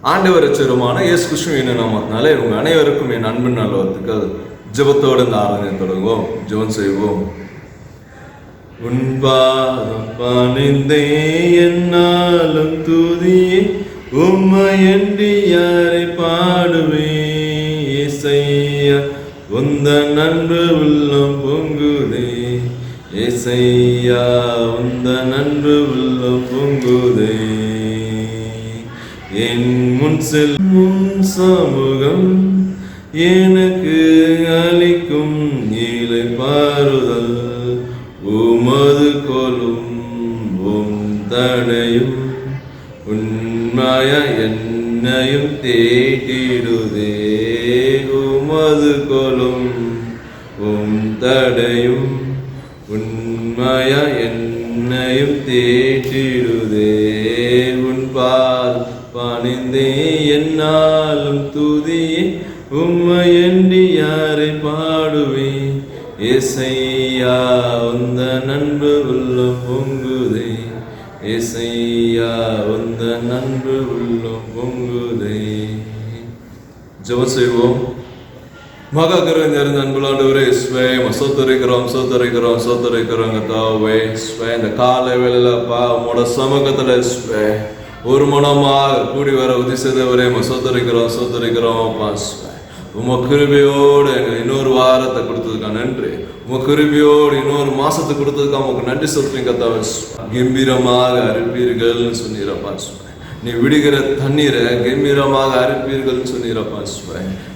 ஆண்டவர் ரட்சகருமான இயேசு கிறிஸ்துவின் நாமத்தினாலே உங்கள் அனைவருக்கும் என் அன்பின் நல்வாழ்த்துக்கள். ஜெபத்தோடு இந்த ஆராதனை தொடங்குவோம். ஜெபம் செய்வோம். உன் பாதம் பணிந்தே என்னாலும் துதியே, உம்மையன்றி யாரை பாடுவே? இசையா உந்தன் அன்பு உள்ளம் பொங்குதே, இசையா உந்தன் அன்பு உள்ளம் பொங்குதே. என் முன் செல்லும் சமூகம் எனக்கு அளிக்கும் நீலை பாருதல், உமது கொலும் உம் தடையும் உண்மைய என்னையும் தேடிடுதே. உமது கொலும் உம் தடையும் உண்மைய என்னையும் தேடிடுதே. உன் பால் பணிந்தே என்னாலும் துதியே, உம்மையன்றி யாரை பாடுவேன்? இசையா உந்த நண்பு உள்ளம் பொங்குதே, இசையா உந்த நண்பு உள்ளம் பொங்குதே. ஜெபம் செய்வோம். மகா கருணை நிறைந்த அன்புள்ள ஆண்டவரே, சோத்தரிக்கிறோம் கர்த்தாவே. இந்த காலை வேளையிலப்பா உங்களோட சமூகத்துல ஒரு மனமாக கூடி வர உதவி செய்தவரே சோத்தரிக்கிறோம் அப்பா. உம கிருபையோடு எங்களுக்கு இன்னொரு வாரத்தை கொடுத்ததுக்கா நன்றி. உம கிருபையோடு இன்னொரு மாசத்தை கொடுத்ததுக்கா உங்களுக்கு நன்றி சொல்றீங்க கர்த்தாவே. கம்பீரமாக அறுப்பீர்கள்னு சொன்னீரப்பா. நீ விடுகிற தண்ணீரை கம்பீரமாக அறுப்பீர்கள்னு சொன்னீரப்பா.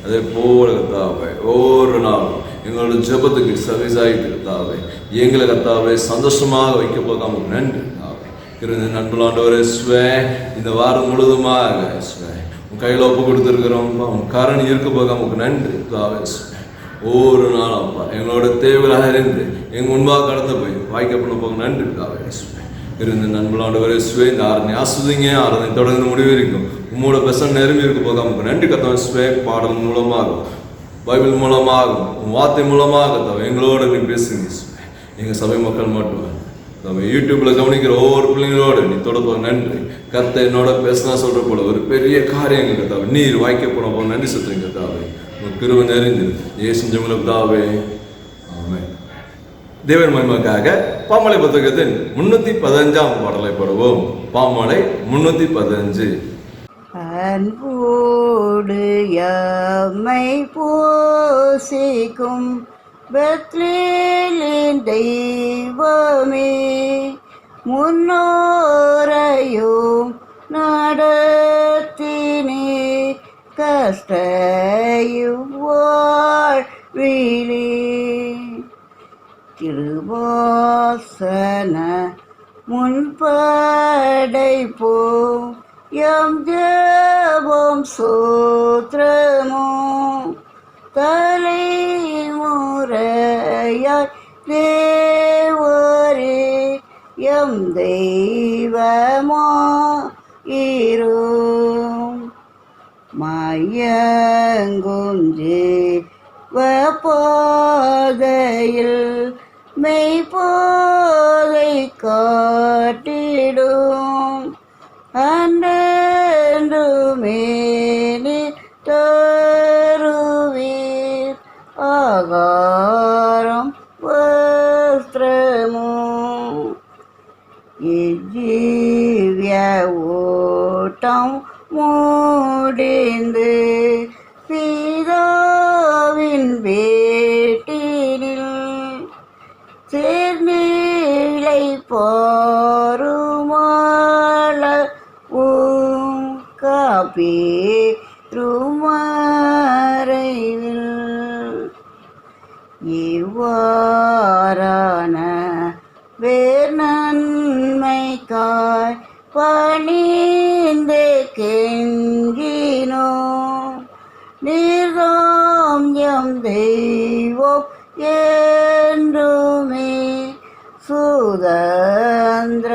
அதே போல கர்த்தாவே ஒவ்வொரு நாளும் எங்களோட ஜெபத்துக்கு சவிசாயிட்டு கர்த்தாவே எங்களை கர்த்தாவே சந்தோஷமாக வைக்க போகாம நன்றி நண்பர்களாண்டவரே. இந்த வாரம் முழுதுமாக உன் கையில் ஒப்பு கொடுத்துருக்கிறோம்ப்பா. உன் கரண் இருக்க போகாம நன்றி தாவே. ஒவ்வொரு நாளும் அப்பா எங்களோட தேவையாக இருந்து எங்கள் முன்பாக கடந்து போய் வாய்க்கப்பட போக நன்றி தாவே. இருந்த நண்பர்களாண்டவரே இந்த ஆராதனை ஆஸ்வதிங்க. ஆராதனை தொடர்ந்து முடிவு இருக்கும். உம்மோட பெசன் நெருங்கி இருக்க போகாம நன்றி கத்தாவே. பாடல் மூலமாகும், பைபிள் மூலமாகும், உன் வார்த்தை மூலமாக தவிர எங்களோட நீ பேசுங்க. எங்கள் சபை மக்கள் மட்டும் நம்ம யூடியூப்ல கவனிக்கிற ஒவ்வொரு பிள்ளைங்களோட நீ தொடர்பு நன்றி. கர்த்தர் என்னோட பேசினா சொல்ற போல ஒரு பெரிய காரியம் கர்த்தாவே நீர் வாய்க்கப்பட போக நன்றி சொல்றீங்க கர்த்தாவே. உங்க கிருபை நிறைந்து இயேசு ஜெபம் தாவே. ஆமென். தேவன் மகிமைக்காக பாமலை புத்தகத்தின் 315 பாடலை பாடுவோம். பாமலை 315. அன்போடு எம்மை போசிக்கும் பெத்லேலின் தெய்வமே, முன்னோரையும் நடத்தினே கஷ்டையும் வாழ்விலே. திருவாசன முன்படைப்போம் எம் ஜெபம் சோத்திரமும் தலைமுறையாய் தேவரே எம் தெய்வமா இரும். மயங்கும் ஜீவபாதையில் மெய்போதை காட்டிடும் அன்றுமே தருவீர் ஆகாரம் வஸ்திரமும். இஜீவிய ஓட்டம் முடிந்து பிதாவின் வேட்டினில் சேர்நிலை பாருமாளவும் காப்பீருமறைவில். இவ்வாறான வேர் நன்மைக்காய் பணிந்து கெஞ்சினோ, நீர்தாம் எம் தெய்வம் என்றுமே சுதந்திர.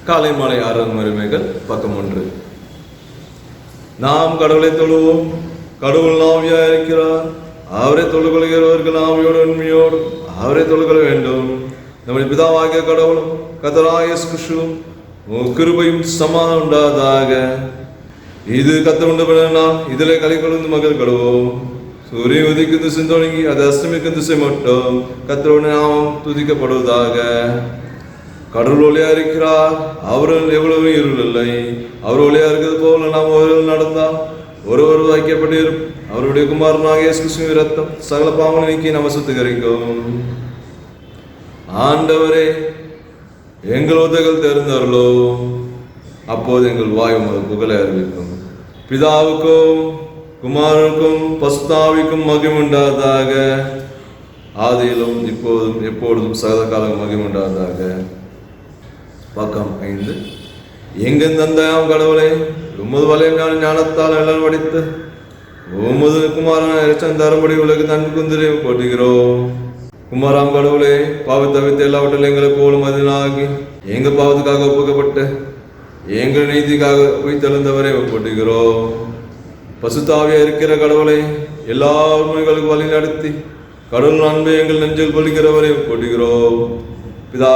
காலை மாலை ஆராதனை உரிமைகள் பக்கம் 1. நாம் கடவுளை தொழுவோம். கடவுள் ஆவியா இருக்கிறார். அவரை தொழுகொள்கிறவர்கள் ஆவியோடு உண்மையோடு வேண்டும், அவரை தொழுக வேண்டும். நம்முடைய பிதாவாகிய கடவுளும் கர்த்தராகிய இயேசு கிறிஸ்துவும் கிருபையும் சமாதானம் உண்டாதாக. இது கர்த்தர் உண்டு பண்ணால் இதிலே களி கொண்டு மகள் கடுவோம். சூரியன் உதிக்கும் திசை தொடங்கி அது அஸ்தமிக்கும் திசை மட்டும் கர்த்தருடைய நாமம் துதிக்கப்படுவதாக. கடவுள் ஒளியா இருக்கிறார், அவர்கள் எவ்வளவு இருள் இல்லை. அவர் ஒளியா இருக்கிறது போல நாம் ஒருவர் நடந்தால் ஒருவர் ஐக்கியப்பட்டு இருப்போம். அவருடைய குமாரனாகிய இயேசு கிறிஸ்துவின் இரத்தம் சகல பாவங்களை நீக்கி நம்ம சுத்திகரிக்கும். ஆண்டவரே, எங்கள் உதவிகள் தெரிந்தவர்களோ அப்போது எங்கள் வாய் உமது புகழை அறிவிக்கும். பிதாவுக்கும் குமாரனுக்கும் பசுத்தாவிக்கும் மகிமை உண்டாதாக. ஆதியிலும் இப்போதும் எப்பொழுதும் சகல காலம் மகிமை உண்டாதாக. பக்கம் 5. எங்கள் தந்தையாம் கடவுளே, உமது வலையான ஞானத்தால் எல்லாம் வடித்து உமது குமாரன இரட்சம் தரும்படி உலகு நன்கு குந்திரை போட்டுகிறோம். குமாராம் கடவுளே, பாவத்தை தவிர்த்து எல்லாவற்றிலும் எங்களை போலும் மதினாகி எங்கள் பாவத்துக்காக ஒப்புக்கப்பட்டு எங்கள் நீதிக்காக உயிர்த்தெழுந்தவரை ஒப்புகிறோம். பசுத்தாவியா இருக்கிற கடவுளை எல்லா உண்மைகளுக்கு வழி நடத்தி கடவுள் அன்பை எங்கள் நெஞ்சில் பொழிகிறவரை ஒப்புகிறோம். பிதா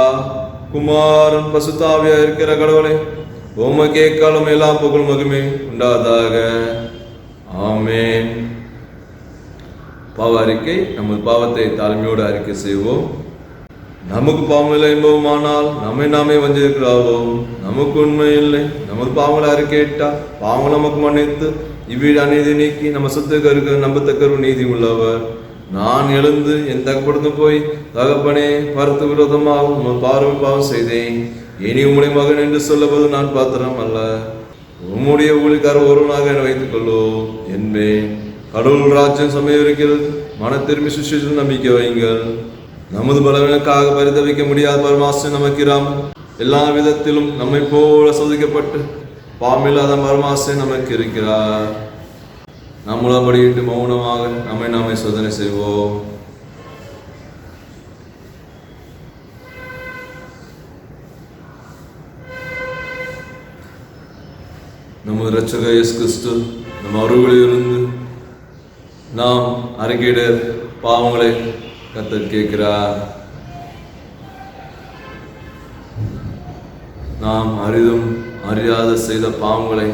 குமாரன் பசுத்தாவியா இருக்கிற கடவுளை உமக்கே காலம் எல்லா புகழ் மகிமை உண்டாதாக. ஆமென். பாவ அறிக்கை. நமது பாவத்தை தாழ்மையோடு அறிக்கை செய்வோம். நமக்கு பாவம் இல்லை என்போமானால் நம்மை நாமே வஞ்சிருக்கிறாவோம். நமக்கு உண்மை இல்லை. நமது பாவங்களை அறிக்கையிட்டால் பாவம் நமக்கு மன்னித்து இவ்வீடு அநீதி நீக்கி நம்ம சொத்துக்கு நம்பத்தக்கரு நீதி உள்ளவர். நான் எழுந்து என் தகப்படுத்து போய் தகப்பனே, பருத்து விரோதமாகவும் பார்வை பாவம் செய்தேன். இனி உம்முடைய மகன் என்று சொல்லவது நான் பாத்திரம் அல்ல. உம்முடைய ஊழிக்காரர் ஒருவனாக என வைத்துக் கொள்ளோ என்பேன். கடவுள் ராஜ்யம் சமயம் இருக்கிறது. மன திரும்பி சுவிசேஷத்தில் நம்பிக்கை வைங்கள். நமது பலவீனக்காக பரிதவிக்க முடியாத பரமாசன் நமக்கிறாம். எல்லா விதத்திலும் நம்மை போல சோதிக்கப்பட்டு பாவமில்லாத பரமாசன் நமக்கு இருக்கிறார். நம்மளபடியிட்டு மௌனமாக நம்மை நாமே சோதனை செய்வோம். நமது இரட்சகர் இயேசு கிறிஸ்து நம் அருகிலிருந்து நாம் அறிக்கையிட பாவங்களை கர்த்தர் கேட்கிறார். நாம் அறிதும் அறியாத செய்த பாவங்களை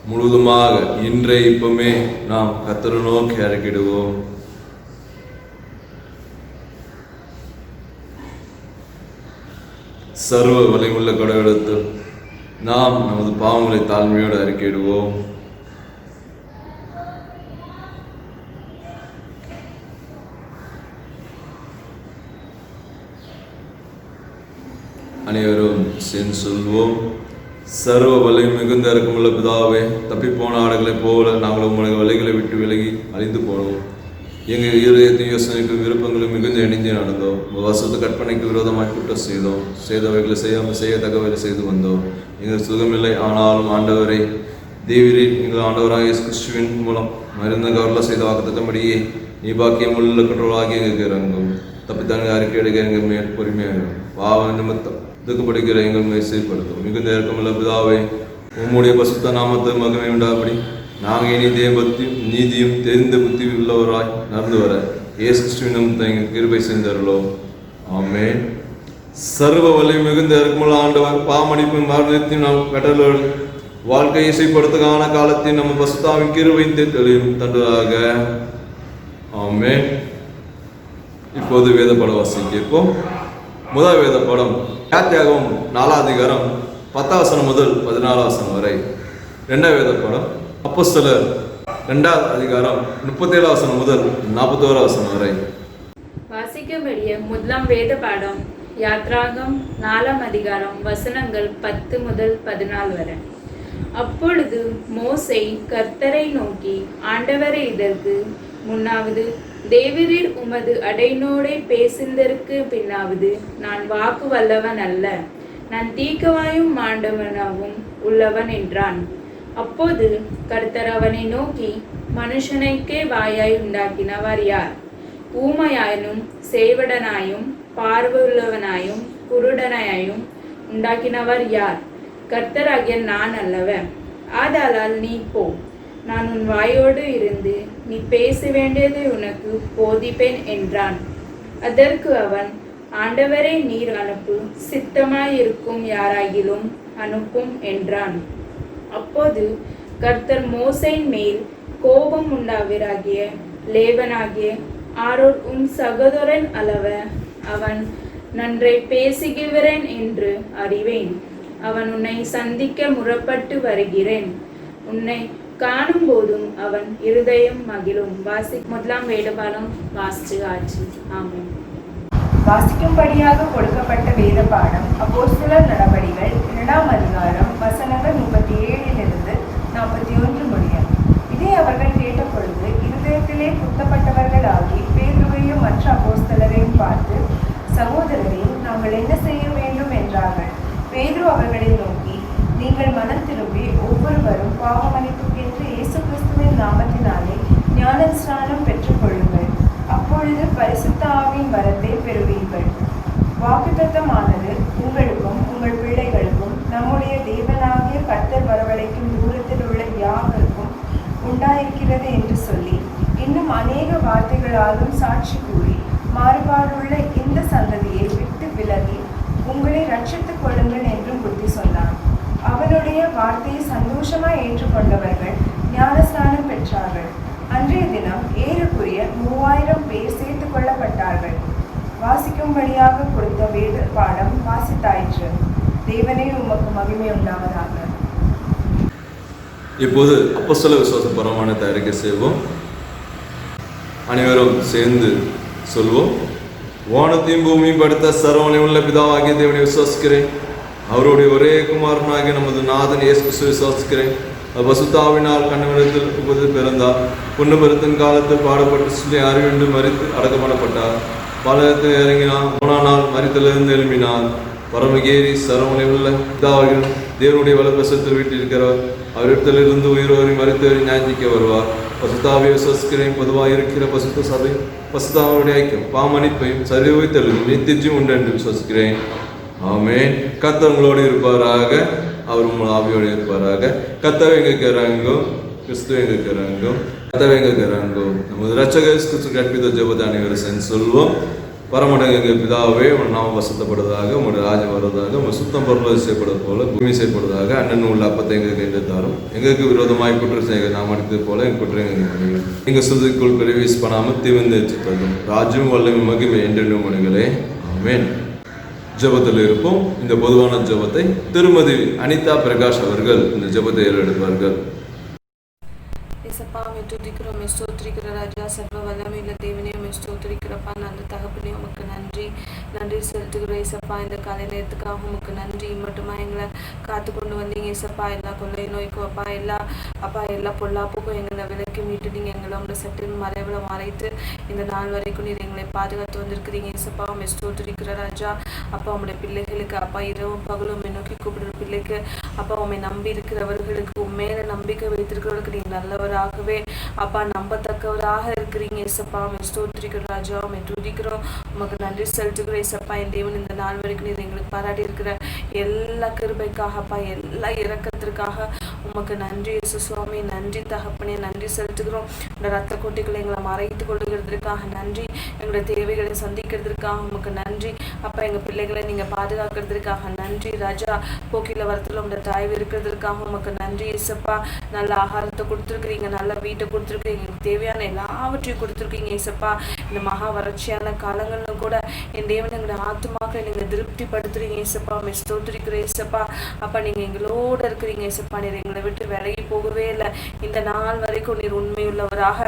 முழுவதுமாக இன்றே இப்பவுமே நாம் கர்த்தரை நோக்கி அறிக்கையிடுவோம். சர்வ வலிமுள்ள கடவுளத்தில் நாம் நமது பாவங்களை தாழ்மையோடு அறிக்கையிடுவோம். அனைவரும் சேர்ந்து சொல்வோம். சர்வ வலி மிகுந்த இறக்கமுள்ள பிதாவே, தப்பிப்போன ஆடுகளைப் போல நாங்கள் உங்களுடைய வலைகளை விட்டு விலகி அழிந்து போனோம். எங்கள் இருதயத்தின் யோசனைக்கும் விருப்பங்களும் மிகுந்த இணைந்து நடந்தோம். உங்கள் வசத்து கற்பனைக்கு விரோதமாக குற்றம் செய்தோம். செய்தவைகளை செய்யாமல் செய்யத்தக்கவைகளை செய்து வந்தோம். எங்கள் சுகமில்லை, ஆனாலும் ஆண்டவரை தேவரீர் எங்கள் ஆண்டவராக இயேசு கிறிஸ்துவின் மூலம் மருந்து கவர்ல செய்த வாக்குத்தபடியே நீ பாக்கியம் உள்ள கற்றோராகி எங்களுக்கு இறங்கும். தப்பித்தாங்க அறிக்கை எடுக்க எங்கள் மேல் பொறுமையாக பாவ நிமித்தம் துக்கப்படுகிற எங்கள் மேல் சீர்படுத்தும். மிகுந்த இறக்கமுள்ள பிதாவே, உம்முடைய பசுத்த நாமத்தை மகிமை உண்டாபடி நாங்கள் இனி தேவபக்தியும் நீதியும் தெரிந்த புத்தி உள்ளவராய் நடந்து வர இயேசு கிறிஸ்துவின் நாமத்தை எங்கள் கிருபை செய்தருளோம். ஆமென். சர்வ வலி மிகுந்த இறக்கமுள்ள ஆண்டவர், பாவமன்னிப்பும் மரணத்தையும் நாம் கட்டளோடு வாழ்க்கையை இசைப்படுத்துக்கான காலத்தில் நம்ம பசுத்தாவின் கிருபை தெளிவும் தந்ததாக. ஆமென். இப்போது வேத படம் வாசிப்போம். முதல் வேத படம் யாத்தியாகமம் 4ஆம் அதிகாரம் 10ஆம் வசனம் முதல் 14ஆம் வசனம் வரை. இரண்டாவது வேத படம் அப்போஸ்தலர் 2ஆம் அதிகாரம் 37ஆம் வசனம் முதல் 41ஆம் வசனம் வரை. வாசிக்கக்கூடிய முதலாம் வேத பாடம் யாத்ராகம் 4ஆம் அதிகாரம் வசனங்கள் 10 முதல் 14 வரை. அப்பொழுது மோசே கர்த்தரை நோக்கி, ஆண்டவரே, இதற்கு முன்னாவது தேவரீர் உமது அடைநோடை பேசிந்தற்கு பின்னாவது நான் வாக்கு வல்லவன் அல்ல, நான் தீக்கவாயும் மாண்டவனாகவும் உள்ளவன் என்றான். அப்போது கர்த்தர் அவனை நோக்கி, மனுஷனைக்கே வாயாய் உண்டாக்கினவர் யார்? ஊமையாயும் சேவடனாயும் பார்வையுள்ளவனாயும் குருடனாயும் உண்டாக்கினவர் யார்? கர்த்தராகிய நான் அல்லவன். ஆதலால் நீ போ, நான் உன் வாயோடு இருந்து நீ பேச வேண்டியதை உனக்கு போதிப்பேன் என்றான். அதற்கு அவன், ஆண்டவரே, நீர் அனுப்பு, சித்தமாயிருக்கும் யாராகிலும் அனுப்பும் என்றான். அப்போது கர்த்தர் மோசேயின் மேல் கோபம் உண்டாவீராகிய லேவனாகிய ஆரோன் உன் சகோதரன் அல்லவ, அவன் நன்றை பேசுகிறவன் என்று அறிவேன். அவன் உன்னை சந்திக்க முறப்பட்டு வருகிறேன். உன்னை காணும் போதும் அவன் இருதயம் மகிழும். முதலாம் வேதபாடம் வாசிச்சு ஆச்சு. ஆமென். வாசிக்கும்படியாக கொடுக்கப்பட்ட வேத பாடம் அப்போஸ்தலர் நடபடிகள் 2ஆம் அதிகாரம் வசனங்கள் 37 41 முடிய. இதை அவர்கள் கேட்ட பொழுது இருதயத்திலே குத்தப்பட்டவர்களாகி பேதுருவையும் மற்ற அப்போஸ்தலரையும் பார்த்து, சகோதரரே, நாங்கள் என்ன செய்ய வேண்டும் என்றார்கள். பேதுரு அவர்களை நோக்கி, நீங்கள் மனம் திரும்பி ஒவ்வொருவரும் பாவ மன்னிப்புக்கென்று இயேசு கிறிஸ்துவின் நாமத்தினாலே ஞானஸ்நானம் பெற்றுக் கொள்ளுங்கள். அப்பொழுது பரிசுத்த ஆவியின் வரத்தை பெறுவீர்கள். வாக்குத்தத்தமானது உங்களுக்கும் உங்கள் பிள்ளைகளுக்கும் நம்முடைய தேவனாகிய கர்த்தர் வரவழைக்கும் தூரத்தில் உள்ள யாவருக்கும் உண்டாயிருக்கிறது என்று சொல்லி இன்னும் அநேக வார்த்தைகளாலும் சாட்சி கூறி மாறுபாடுள்ள இந்த சந்ததியை விட்டு விலகி உங்களை ரட்சித்துக் கொள்ளுங்கள் என்றும் புத்தி சொன்னான். அவனுடைய வார்த்தையை சந்தோஷமாய் ஏற்றுக்கொண்டவர்கள் ஞானஸ்நானம் பெற்றார்கள். அன்றைய தினம் ஏறக்குறைய 3000 பேர் சேர்த்துக் கொள்ளப்பட்டார்கள். வாசிக்கும்படியாக கொடுத்த வேத பாடம் வாசித்தாயிற்று. தேவனே, உமக்கு மகிமை உண்டாவதாக. இப்போது அப்போஸ்தல விசுவாச பிரமாணத்தை அறிக்கை செய்வோம். அனைவரும் சேர்ந்து சொல்வோம். வானத்தையும் பூமியும் படைத்த சர்வவல்லமை உள்ள பிதாவாகிய தேவனை விசுவாசிக்கிறேன். அவருடைய ஒரே குமாரனாகிய நமது நாதன் இயேசு கிறிஸ்துவை விசுவாசிக்கிறேன். பசுத்தாவினால் கண்ணமிடத்தில் பிறந்தார். புன்னபெருத்தின் காலத்தில் பாடுபட்டு சொல்லி அறிவின்று மறித்து அடக்கம் பண்ணப்பட்டார். பாலகத்தில் இறங்கினார். 3ஆம் நாள் மரித்திலிருந்து எழுப்பினார். பரமகேரி சரவணை உள்ள பிதாவாகிய தேவனுடைய வலப்பசத்தில் வீட்டிருக்கிறார். அவரிடத்திலிருந்து உயிரோரை மறித்தவரை ஞாயிக்க வருவார். பசுத்தாவை விசுவாசிக்கிறேன். பொதுவாக இருக்கிற பசுத்த சபை, பசுத்தாவுடைய ஐக்கியம், பாமணிப்பையும் சரிவை தெளிவும் நித்தியம் உண்டு என்று விசுவாசிக்கிறேன். ஆமென். கர்த்தர் உங்களோடு இருப்பாராக. அவர் உங்கள் ஆவியோடு இருப்பாராக. கர்த்தர் எங்களுக்கு இறங்கும், கிறிஸ்து எங்களுக்கு இறங்கும், கர்த்தர் எங்களுக்கு இறங்கும். நமது இரட்சகர் கிறிஸ்து கற்பித்த ஜெபத்தை அனைவரும் சென்று சொல்வோம். பரமடங்கு எங்கள் பிதாவே, உன் நாமம் வசத்தப்படுவதாக, உங்களுடைய ராஜ்யம் வருவதாக, உங்கள் சுத்தம் பொருள் செய்யப்படுவது போல பூமி செய்யப்படுவதாக. அண்ணன் உள்ள அப்பத்தை எங்களுக்கு என்று தாரும். எங்களுக்கு விரோதமாய் குற்றம் செய்ய நாம் அடித்தது போல எங்கள் குற்றம் எங்களுக்கு எங்கள் சுதிக்குள் பிரவேசிப்படாமல் தீவிந்து ஏற்றுக்கொள்ளும். ராஜ்யம் வல்லமை மகிமை என்றென்றும் மணிகளே. ஆமென். ஜெபத்தில் இருப்போம். இந்த பொதுவான ஜெபத்தை திருமதி அனிதா பிரகாஷ் அவர்கள் இந்த ஜெபத்தை ஏறெடுப்பார்கள். ஏசப்பா, உம்மை துதிக்கிறோம், உம்மை ஸ்தோத்திரிக்கிற ராஜா, சர்வ வல்லமையுள்ள தேவனே, உம்மை ஸ்தோத்திரிக்கிறப்பா. நல்ல தகப்பனே, உமக்கு நன்றி செலுத்துகிறோம். ஏசப்பா, இந்த காலை நேரத்துக்காக உமக்கு நன்றி. மட்டுமா எங்களை காத்து கொண்டு வந்தீங்க ஏசப்பா. எல்லா கொள்ளை நோய்க்கும் அப்பா, எல்லா பொல்லாப்புக்கும் எங்களை விலக்கி மீட்டு நீங்கள் எங்களை உங்களோட சட்டின் மறைவில் மறைத்து இந்த நாள் வரைக்கும் நீர் எங்களை பாதுகாத்து வந்திருக்கிறீங்க ஏசப்பா. உம்மை ஸ்தோத்திரிக்கிற ராஜா. அப்பா, உங்களுடைய பிள்ளைகளுக்கு அப்பா, இரவும் பகலும் உம்மை நோக்கி கூப்பிடுற பிள்ளைக்கு அப்பா, உம்மை நம்பி இருக்கிறவர்களுக்கு உண்மையில நம்பிக்கை வைத்திருக்கிறவர்களுக்கு நீங்கள் நல்லவராகவே அப்பா, நம்பத்தக்கவராக இருக்கிறீங்க ஏசப்பா. உம்மை ஸ்தோத்திரிக்கிற ராஜா. உம்மை துதிக்கிறோம், உமக்கு நன்றி செலுத்துகிறோம் ஏசப்பா. என் தேவன் இந்த நாள் வரைக்கும் நீர் எங்களுக்கு பாராட்டி இருக்கிற எல்லா கிருபைக்காக அப்பா, எல்லா இரக்கத்திற்காக உமக்கு நன்றி இயேசு சுவாமி. நன்றி தகப்பனே, நன்றி செலுத்துகிறோம். இந்த ரத்த கோட்டைகளை எங்களை மறைத்து கொள்ளுகிறதுக்காக நன்றி. எங்களுடைய தேவைகளை சந்திக்கிறதுக்காக உமக்கு நன்றி அப்பா. எங்கள் பிள்ளைகளை நீங்கள் பாதுகாக்கிறதுக்காக நன்றி ராஜா. போக்கில வரத்தில் உங்களோட தாய்வு இருக்கிறதுக்காக உமக்கு நன்றி இயேசப்பா. நல்ல ஆகாரத்தை கொடுத்துருக்குறீங்க, நல்ல வீட்டை கொடுத்துருக்குறீங்க, எங்களுக்கு தேவையான எல்லாவற்றையும் கொடுத்துருக்கீங்க இயேசப்பா. இந்த மகா வறட்சியான காலங்களிலும் கூட என் தேவன் எங்களுடைய ஆத்துமாக்களை நீங்கள் திருப்திப்படுத்துறீங்க இயேசப்பா. உம்மை ஸ்தோத்திரிக்கிற இயேசப்பா. அப்பா, நீங்கள் எங்களோடு இருக்கிறீங்க இயேசப்பா. நீர் எங்களை விட்டு விலகி போகவே இல்லை. இந்த நாள் வரைக்கும் நீர் உண்மையுள்ளவராக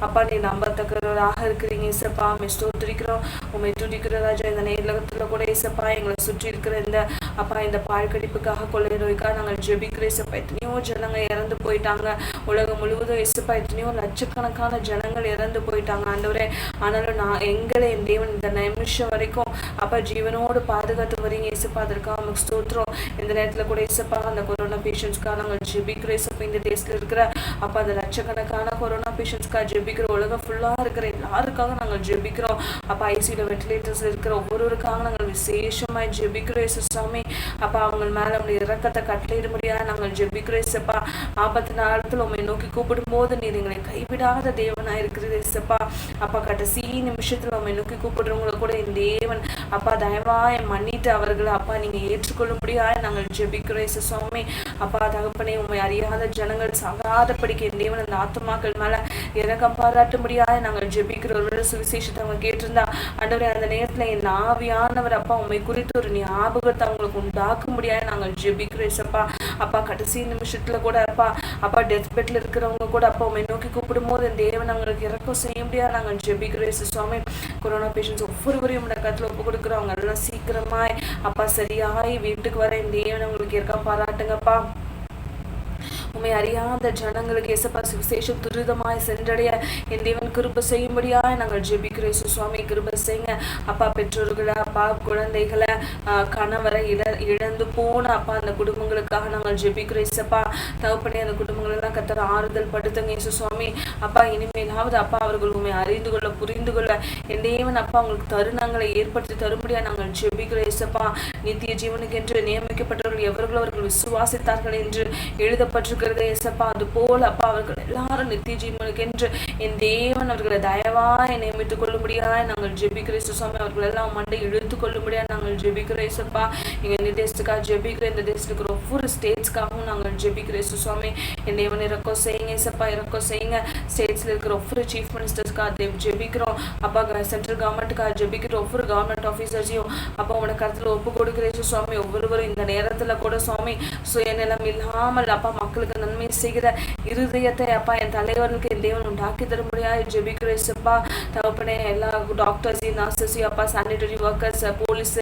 அப்பா, நீர் நம்பத்தக்கவராக இருக்கிறீங்க இயேசப்பா. உம்மை ஸ்தோத்திரிக்கிறோம், உம்மை துதிக்கிற ராஜா. இந்த நேரத்தில் கூட இயேசப்பா, எங்களை சுற்றி இருக்கிற இந்த அப்பா, இந்த பாழ்கடிப்புக்காக கொள்ளை நோய்க்காக நாங்கள் ஜெபிக்கிற இயேசப்பா. எத்தனையோ ஜனங்க இறந்து போயிட்டாங்க உலகம் முழுவதும் இயேசப்பா. எத்தனையோ லட்சக்கணக்கான ஜனங்கள் இறந்து போயிட்டாங்க ஆண்டவரே. ஆனாலும் எங்களை என் தேவன் இந்த நிமிஷம் வரைக்கும் அப்பா ஜீவனோடு பாதுகாத்து வரீங்க இயேசப்பா. அதற்காக நமக்கு ஸ்தோத்திரம். இந்த நேரத்தில் கூட இயேசப்பா, அந்த கொரோனா பேஷண்ட்ஸ்க்காக நாங்கள் ஜெபிக்கிற இயேசப்பா. இந்த தேசத்தில் இருக்கிற அப்போ அந்த லட்சக்கணக்கான கொரோனா பேஷண்ட்ஸ்க்காக ஜெபிக்கிறோம். உலகம் ஃபுல்லாக இருக்கிற எல்லாருக்காக நாங்கள் ஜெபிக்கிறோம். அப்போ ஐசியூவில் வென்டிலேட்டர்ஸ் இருக்கிற ஒவ்வொருவருக்காக நாங்கள் விசேஷமாக ஜெபிக்கிறோம் இயேசுசாமி. அப்போ அவங்க மேலே நம்முடைய இரக்கத்தை கட்டளையிட முடியாது நாங்கள் ஜெபிக்கிறோம் இயேசப்பா. ஆபத்து நேரத்தில் உண்மை நோக்கி கூப்பிடும்போது நீர் எங்களை கைவிடாத தேவனாக இருக்கிறது இயேசப்பா. அப்பா கடைசி நிமிஷத்தில் உண்மை நோக்கி கூப்பிடுறவங்களை கூட இந்த தேவன் அப்பா தயவாய் மன்னிட்டு அவர்களை அப்பா நீங்கள் ஏற்றுக்கொள்ள முடியாது நாங்கள் ஜெபிக்கிறோம் இயேசுசாமி. அப்பா தகப்பனே உண்மை அறியாத ஜனங்கள் சாகாதபடிக்கு என் தேவன் அந்த ஆத்துமாக்கள் மேலே இரக்கம் பாராட்ட முடியாது நாங்கள் ஜெபிக்கிறோம். ஒரு சுவிசேஷத்தை அவங்க கேட்டிருந்தா ஆண்டவரே அந்த நேரத்தில் என் ஆவியானவர் அப்பா உண்மை குறித்து ஒரு ஞாபகத்தை அவங்களுக்கு உண்டாக்க முடியாது நாங்கள் ஜெபிக்கிறோம் இயேசப்பா. அப்பா கடைசி நிமிஷத்துல கூட அப்பா டெத் பெட்ல இருக்கிறவங்க கூட அப்பா உண்மை நோக்கி கூப்பிடும் போது என் தேவன் அவங்களுக்கு இறக்கம் செய்ய முடியாது நாங்கள் ஜெபிக்கிறோம் இயேசுசாமி. கொரோனா பேஷண்ட்ஸ் ஒவ்வொருவரையும் உடைய கருத்தில் ஒப்பு கொடுக்குறோம். அவங்க எல்லாம் சீக்கிரமாய் அப்பா சரியாய் வீட்டுக்கு வர என் தேவன் அவங்களுக்கு இறக்கம் பாராட்டுங்கப்பா. உண்மை அறியாத ஜனங்களுக்கு இயேசப்பா சுவிசேஷம் துரிதமாய் சென்றடைய என் தேவன் கிருபை செய்யும்படியாக நாங்கள் ஜெபிக்கிறோம் இயேசுசாமி. கிருபை செய்யுங்க அப்பா. பெற்றோர்களை அப்பா குழந்தைகளை கணவரை இழந்து போன அப்பா அந்த குடும்பங்களுக்காக நாங்கள் ஜெபிக்கிறோம் இயேசப்பா. தகப்பனே அந்த குடும்பங்களெல்லாம் கர்த்தர் ஆறுதல் படுத்துங்க இயேசுசாமி. அப்பா இனிமேலாவது அப்பா அவர்கள் உண்மை அறிந்து கொள்ள புரிந்து கொள்ள என் தேவன் அப்பா அவங்களுக்கு தருணங்களை ஏற்படுத்தி தரும்படியாக நாங்கள் ஜெபிக்கிறோம் இயேசப்பா. நித்திய ஜீவனுக்கு என்று நியமிக்கப்பட்டவர்கள் எவர்களோ அவர்கள் விசுவாசித்தார்கள் என்று எழுதப்பட்டிருக்க ஏசப்பா. அது போல அப்பா அவர்கள் எல்லாரும் நித்திய ஜீவனுக்கு என்று என் தேவன் அவர்களை தயவாய் நியமித்துக் கொள்ளும்படியாய் நாங்கள் ஜெபிக்கிறோம் இயேசுசாமி. அவர்கள் எல்லாம் மண்டை இழுத்துக் கொள்ளும்படியாக நாங்கள் ஜெபிக்கிறோம் இயேசப்பா. எங்க தேசத்துக்காக ஜெபிக்கிறோம். இந்த தேசத்துக்கு இருக்கிற ஒவ்வொரு ஸ்டேட்ஸ்க்காகவும் நாங்கள் ஜெபிக்கிறோம் இயேசுசாமி. என் தேவன் இறக்கம் செய்யுங்க இயேசப்பா. இறக்கம் செய்யுங்க. ஸ்டேட்ஸ்ல இருக்கிற ஒவ்வொரு சீஃப் மினிஸ்டர்ஸ்க்காக ஜெபிக்கிறோம் அப்பா. சென்ட்ரல் கவர்மெண்ட்டுக்காக ஜெபிக்கிறோம். ஒவ்வொரு கவர்மெண்ட் ஆஃபீஸர்ஸையும் அப்பா உங்களோட கருத்துல ஒப்பு கொடுக்கிறேன் சுவாமி. ஒவ்வொருவரும் இந்த நேரத்துல கூட சுவாமி சுயநலம் இல்லாமல் அப்பா மக்களுக்கு நன்மை செய்கிற இருதயத்தை அப்பா என் தலைவர்களுக்கு என் தேவன் உண்டாக்கி தர முடியாது ஜெபிக்கிறேன் இயேசப்பா. தகப்பனே எல்லா டாக்டர்ஸையும் நர்சஸையும் அப்பா சானிட்டரி ஒர்க்கர்ஸ் போலீஸ்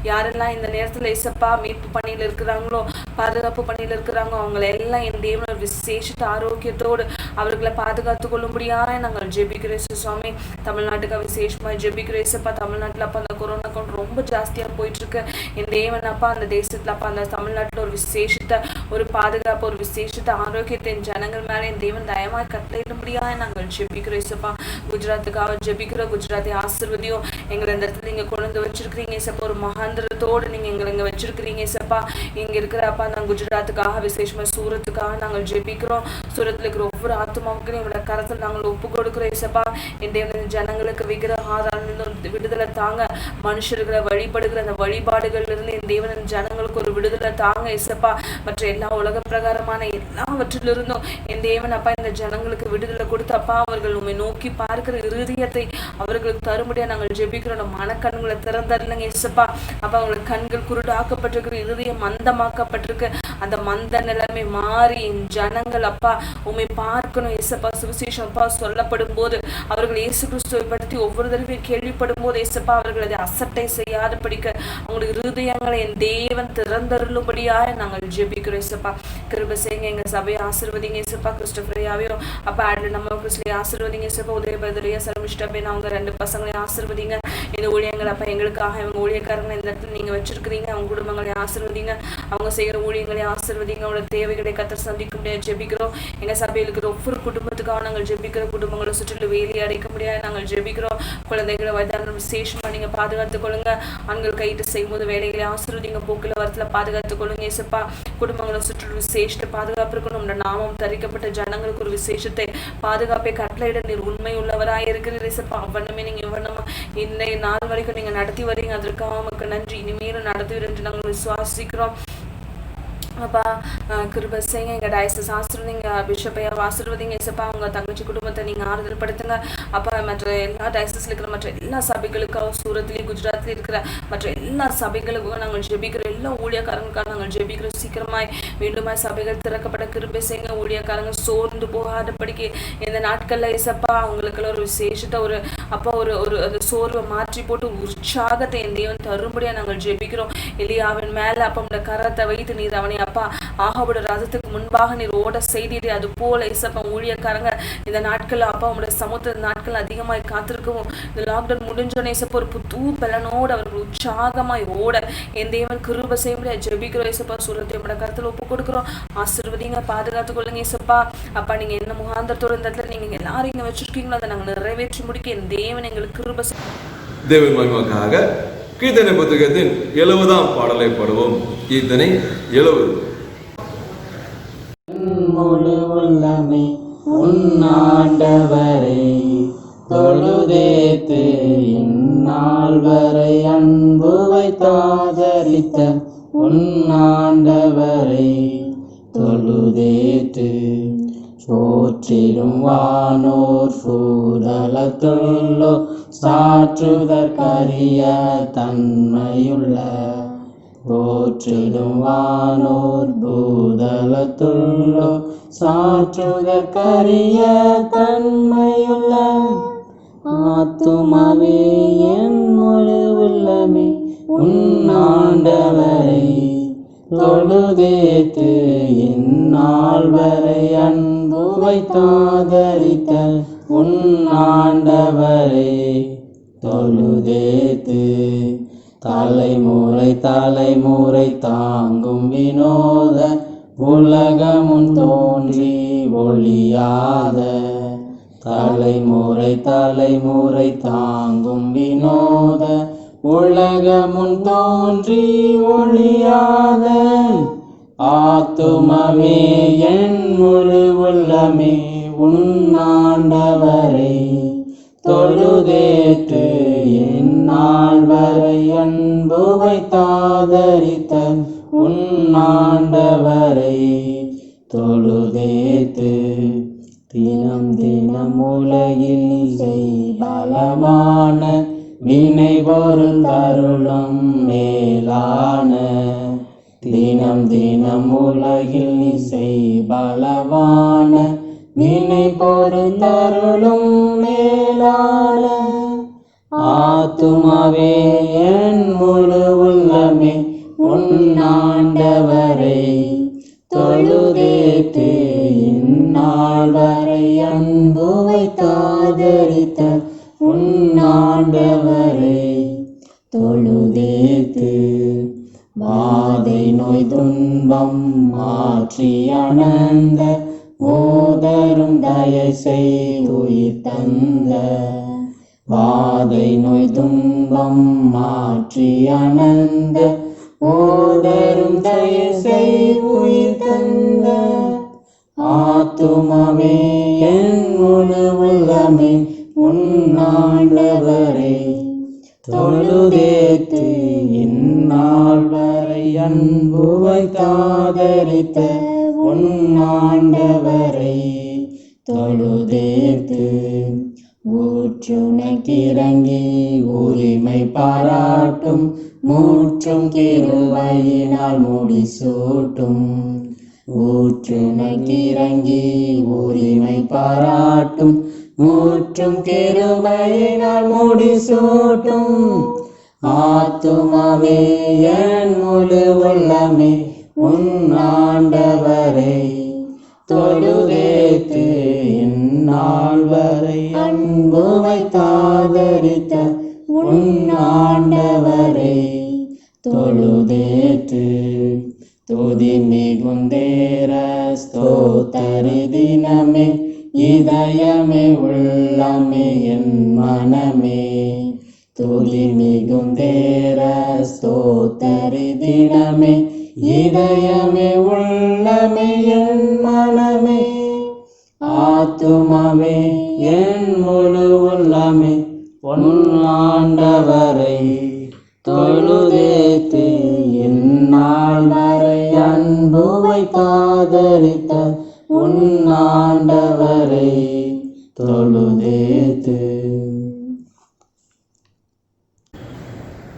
யாரெல்லாம் இந்த நேரத்தில் இயேசப்பா மீட்பு பணியில் இருக்கிறாங்களோ பாதுகாப்பு பணியில் இருக்கிறாங்களோ அவங்களை எல்லாம் என் தேவன் ஒரு விசேஷ ஆரோக்கியத்தோடு அவர்களை பாதுகாத்து கொள்ளும்படியாக நாங்கள் ஜெபிக்கிறேன் சுவாமி. தமிழ்நாட்டுக்கு விசேஷமாக ஜெபிக்கிறேன் இயேசப்பா. தமிழ்நாட்டில் அப்பா அந்த கொரோனா கவுண்ட் ரொம்ப ஜாஸ்தியாக போயிட்டு இருக்கு என் தேவன் அப்பா. அந்த தேசத்தில் அப்பா அந்த தமிழ்நாட்டில் ஒரு விசேஷத்தை ஒரு பாதுகாப்பு ஒரு விசேஷத்தை ஆரோக்கியத்தை என் ஜனங்கள் மேலே என் தேவன் தயமாய் கட்டளையிடும்படியாக நாங்கள் ஜெபிக்கிறோம் இயேசப்பா. குஜராத்துக்காக ஜெபிக்கிறோம். குஜராத்தை ஆசீர்வதியும். எங்களை இந்த இடத்துல நீங்க கொண்டு வந்து வச்சிருக்கிறீங்க இயேசப்பா. ஒரு மகாந்திரத்தோடு நீங்க எங்களை இங்க வச்சிருக்கிறீங்க இயேசப்பா. இங்க இருக்கிற அப்பா நாங்கள் குஜராத்துக்காக விசேஷமா சூரத்துக்காக நாங்கள் ஜெபிக்கிறோம். சூரத்தில் இருக்கிற ஒவ்வொரு ஆத்மாவுக்கும் எங்களோட கரத்தில் நாங்கள் ஒப்பு கொடுக்கிறோம் இயேசப்பா. என் தேவன் ஜனங்களுக்கு விக்கிரகாராதனை விடுதலை தாங்க. மனுஷர்களை வழிபடுகிற அந்த வழிபாடுகள்ல இருந்து என் தேவன் ஜனங்களுக்கு ஒரு விடுதலை தாங்க இயேசப்பா. மற்ற எல்லா உலக பிரகாரமான எல்லாவற்றிலிருந்தும் என் தேவன் அப்பா இந்த ஜனங்களுக்கு விடுதலை கொடுத்து அப்பா அவர்கள் உண்மை நோக்கி பார்க்கிற இருதயத்தை அவர்களுக்கு தரும்படியா நாங்கள் ஜெபிக்கிறோம். மனக்கண்களை திறந்தரலங்க இயேசப்பா. அப்பா அவங்களுக்கு கண்கள் குருடாக்கப்பட்டிருக்கிற இருதயம் மந்தமாக்கப்பட்டிருக்கு. அந்த மந்த நிலைமை மாறி என் ஜனங்கள் அப்பா உண்மை பார்க்கணும் இயேசப்பா. சுவிசேஷம் அப்பா சொல்லப்படும் போது அவர்கள் இயேசு கிறிஸ்துவை பற்றி ஒவ்வொரு தடவையும் கேள்விப்படும் போது இயேசப்பா அவர்கள் அதை அசட்டை செய்யாத படிக்க அவங்களுடைய இருதயங்களை என் தேவன் திறந்தருளும்படியாக நாங்கள் ஜெபிக்கிறோம் இயேசப்பா. கிருபை செய்யுங்க. எங்க சபையை ஆசீர்வதிங்க இயேசப்பா. கிறிஸ்டோபரையாவையும் அப்பா ஆடு நம்ம கிறிஸ்துவை ஆசீர்வதிங்க இயேசப்பா. உதயபதிரியா சர்மிஷ்டபேன் அவங்க 2 பசங்களையும் ஆசீர்வதிங்க. இந்த ஊழியங்கள் அப்பா எங்களுக்காக இவங்க ஊழியக்காரங்களை இந்த இடத்துல நீங்க வச்சிருக்கிறீங்க. அவங்க குடும்பங்களை ஆசீர்வதிங்க. அவங்க செய்கிற ஊழியங்களை ஆசீர்வதிங்க. அவங்களோட தேவைகளை கத்தர் சந்திக்க முடியாது ஜெபிக்கிறோம். எங்க சபையில் இருக்கிற ஒவ்வொரு குடும்பத்துக்காக நாங்கள் ஜெபிக்கிற குடும்பங்களை சுற்றிலும் வேலி அடைக்க முடியாது நாங்கள் ஜெபிக்கிறோம். குழந்தைகளை வயதான விசேஷமா நீங்க பாதுகாத்துக் கொள்ளுங்க. ஆண்கள் கையிட்டு செய்யும்போது வேலைகளை ஆசீர்வதிங்க. போக்குல வரத்துல பாதுகாத்துக் கொள்ளுங்க இயேசப்பா. குடும்பங்களை சுற்றிலும் விசேஷத்தை பாதுகாப்பு இருக்கணும். நம்முடைய நாமம் தரிக்கப்பட்ட ஜனங்களுக்கு ஒரு விசேஷத்தை பாதுகாப்பை கட்டளையிட நீர் உண்மை உள்ளவராய் இருக்கிறீர் இயேசப்பா. அவ்வண்ணமே நீங்க இவ்வண்ணமா இன்னைய நாள் வரைக்கும் நீங்க நடத்தி வரீங்க. அதற்காக உமக்கு நன்றி. இனிமேலும் நடத்துவீர் என்று நாங்கள் விசுவாசிக்கிறோம். அப்பா கிருபை செய்யுங்க. எங்கள் டயசஸ் ஆசீர்வதிங்க. பிஷப்பையா ஆசீர்வதிங்க இயேசப்பா. அவங்க தங்கச்சி குடும்பத்தை நீங்கள் ஆறுதல் படுத்துங்க அப்பா. மற்ற எல்லா டயசஸில் இருக்கிற மற்ற எல்லா சபைகளுக்கும் சூரத்லேயும் குஜராத்லேயும் இருக்கிற மற்ற எல்லா சபைகளுக்கும் நாங்கள் ஜெபிக்கிறோம். எல்லா ஊழியக்காரங்களுக்காக நாங்கள் ஜெபிக்கிறோம். சீக்கிரமாய் மீண்டுமாய் சபைகள் திறக்கப்பட கிருபை செய்யுங்க. ஊழியக்காரங்க சோர்ந்து போகாதபடிக்கு இந்த நாட்களில் இயேசப்பா அவங்களுக்குள்ள ஒரு விசேஷத்தை ஒரு அப்பா ஒரு ஒரு அந்த சோர்வை மாற்றி போட்டு உற்சாகத்தை என் தேவன் தரும்படியாக நாங்கள் ஜெபிக்கிறோம். எலியாவின் மேலே அப்பா உடைய கரத்தை வைத்து நீர் அவனை அப்பா ஆகாவோட ரதத்துக்கு முன்பாக நீர் ஓட செய்தீரே. அது போல இயேசப்பா ஊழியக்காரங்க இந்த நாட்கள் அப்பா உங்களுடைய சமுத்திர நாட்கள் அதிகமாய் காத்திருக்கவும் இந்த லாக்டவுன் முடிஞ்சோன்னு இயேசப்பா ஒரு புது பலனோடு அவர்கள் உற்சாகமாய் ஓட என் தேவன் கிருபை செய்ய முடியாது ஜெபிக்கிறோம் இயேசப்பா. சூரத்தை உடைய கருத்தில் ஒப்பு கொடுக்குறோம். ஆசீர்வதிங்க, பாதுகாத்து கொள்ளுங்க இயேசுப்பா. அப்பா நீங்க என்ன முகாந்தத்தோட இந்த இடத்துல நீங்க எல்லாரும் இங்க வச்சிருக்கீங்களோ அதை நாங்கள் நிறைவேற்றி முடிக்க என் தேவன் எங்களுக்கு கிருபை தேவன் மகிமைக்காக கீர்த்தனை புத்தகத்தின் 70ஆம் பாடலை பாடுவோம். கீர்த்தனை 70. முழு உள்ளமே உன்னாண்டவரை தொழுதேத்து இந்நாள் வரை அன்பு வைத்தாதரித்த உன்னாண்டவரை தொழுதேத்து போற்றிடும் வானோர் பூதலத்துள்ளோ சாற்றுதற்கரிய தன்மையுள்ள போற்றிடும் வானோர் பூதலத்துள்ளோ சாற்றுதற்கரிய தன்மையுள்ள ஆத்துமாவே என் முழு உள்ளமே உன்னாண்டவரை தொழுதேத்து இந்நாள் வரை அன்பு வைத்தாதரித்த உன்னாண்டவரை தொழுதேத்து தலைமுறை தலைமுறை தாங்கும் வினோத உலகமுன் தோன்றி ஒளியாத தலைமுறை தலைமுறை தாங்கும் வினோத உலகமுன் தோன்றி ஒளியாத ஆத்துமமே என் முழு உள்ளமே உன்னாண்டவரை தொழுதேற்று இந்நாள் வரை அன்பு வைத்தாதரித்த உன்னாண்டவரை தொழுதேத்து தினம் தினம் உலகில் பலமான வினை பொருந்தருளும் மேலான தினம் தினம் உலகில் இசை பலவான வினை பொருந்தருளும் மேலான ஆத்துமாவே என் முழு உள்ளமே உன்னாண்டவரை தொழுதேத்து இந்நாள் வரை அன்பு வைத்தாதரித்த உன்னாண்டவரை தொழுதேத்து வாதை நோய் துன்பம் மாற்றி அனந்த ஓதரும் தயை செய்துயிர் தந்த வாதை நோய் துன்பம் மாற்றி அனந்த ஓதரும் தயை செய்துயிர் தந்த ஆத்துமாவே என் முழு உள்ளமே உன்னாண்டவரை தொழுதேத்து இந்நாள் வரை அன்பு வைத்தாதரித்த உன்னாண்டவரை தொழுதேத்து ஊற்றுனக்கிறங்கி உரிமை பாராட்டும் மூற்றும் கிருபையினால் முடிசூட்டும் ஊற்றுனக்கிறங்கி உரிமை பாராட்டும் மூற்றும் கிருபையினால் முடிசூட்டும் ஆத்துமாவே என் முழு உள்ளமே உன்னாண்டவரை தொழுதேத்து இந்நாள் வரை அன்பு வைத்தாதரித்த உன்னாண்டவரை தொழுதேத்து துதி மிகுந்தேர ஸ்தோத்தரி தினமே இதயமே உள்ளமே என் மனமே துதி மிகுந்தேர ஸ்தோத்தரி தினமே இதயமே உள்ளமே என் மனமே ஆத்துமாவே என் முழு உள்ளமே பொன்னாண்டவரை தொழுதேத்து இந்நாள் வரை அன்பு வைத்தாதரித்த உன்னாண்டவரை தொழுதேத்து.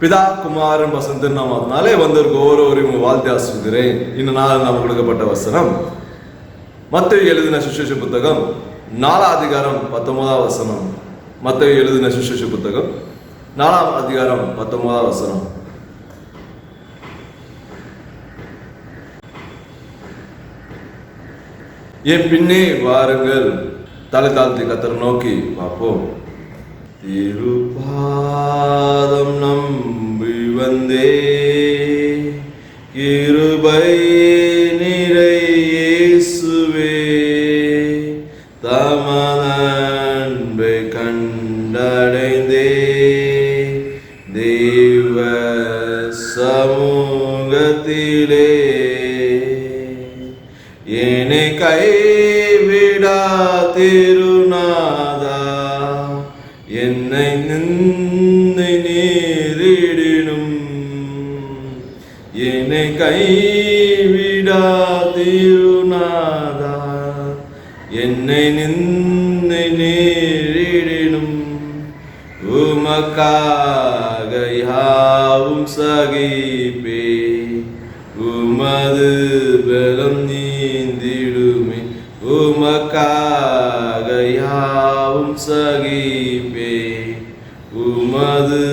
பிதா குமாரன் வசந்தன் நாமத்தினாலே வந்திருக்க ஒவ்வொருவரையும் வாழ்த்தி ஆசிர்கிறேன். இந்த நாள் நாம் கொடுக்கப்பட்ட வசனம் மத்தேயு எழுதின சுவிசேஷ புத்தகம் 4 அதிகாரம் 19 வசனம். மத்தேயு எழுதின சுவிசேஷ புத்தகம் 4 அதிகாரம் 19 வசனம். என் பின்னே வாருங்கள், தலை தாழ்த்தி கர்த்தரை நோக்கி பார்ப்போம். திருப்பாதம் நம்பி வந்தே கிருபை நீர் கண்டடைந்தே தெய்வ சமூகத்திலே என்னை கைவிடா திருநாதா என்னை நிந்தை நேரிடினும் என்னை கைவிடா திருநாதா என்னை நிந்தை நேரிடினும் உமக்காக யாவும் சகிப்பே உமது பலம் நீந்திடுமே உமக்காக யாவும் சகிப்பே உமது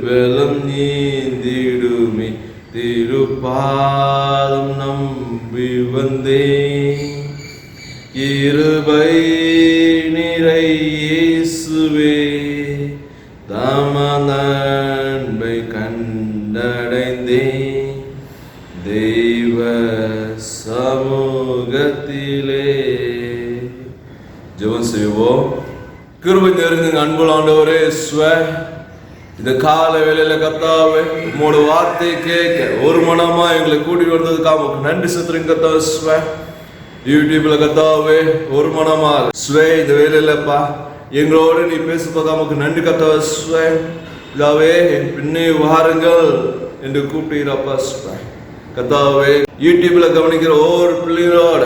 பலம் நீந்திடுமே திருப்பாதம் நம்பி வந்தேன் கிருபை நிறை இயேசுவே தமனன்பை கண்டடைந்தேன் தெய்வ சமூகத்திலே. ஜெபம் செய்வோம். கிருபை நிறைந்த அன்புள்ள ஆண்டவரே, இந்த கால வேளையில கர்த்தாவே உம்மோட வார்த்தை கேட்க ஒரு மனமா எங்களை கூட்டி வந்ததுக்காக நன்றி செலுத்துறேன் கர்த்தாவே. யூடியூப்ல கர்த்தாவே ஒரு மனமாக இந்த வேலையிலப்பா எங்களோடு நீ பேசுவதாக நமக்கு நன்றி கர்த்தாவே. இதாவே என் பின்னே வாருங்கள் என்று கூப்பிடுகிறப்பா கர்த்தாவே. யூடியூப்ல கவனிக்கிற ஒவ்வொரு பிள்ளைகளோட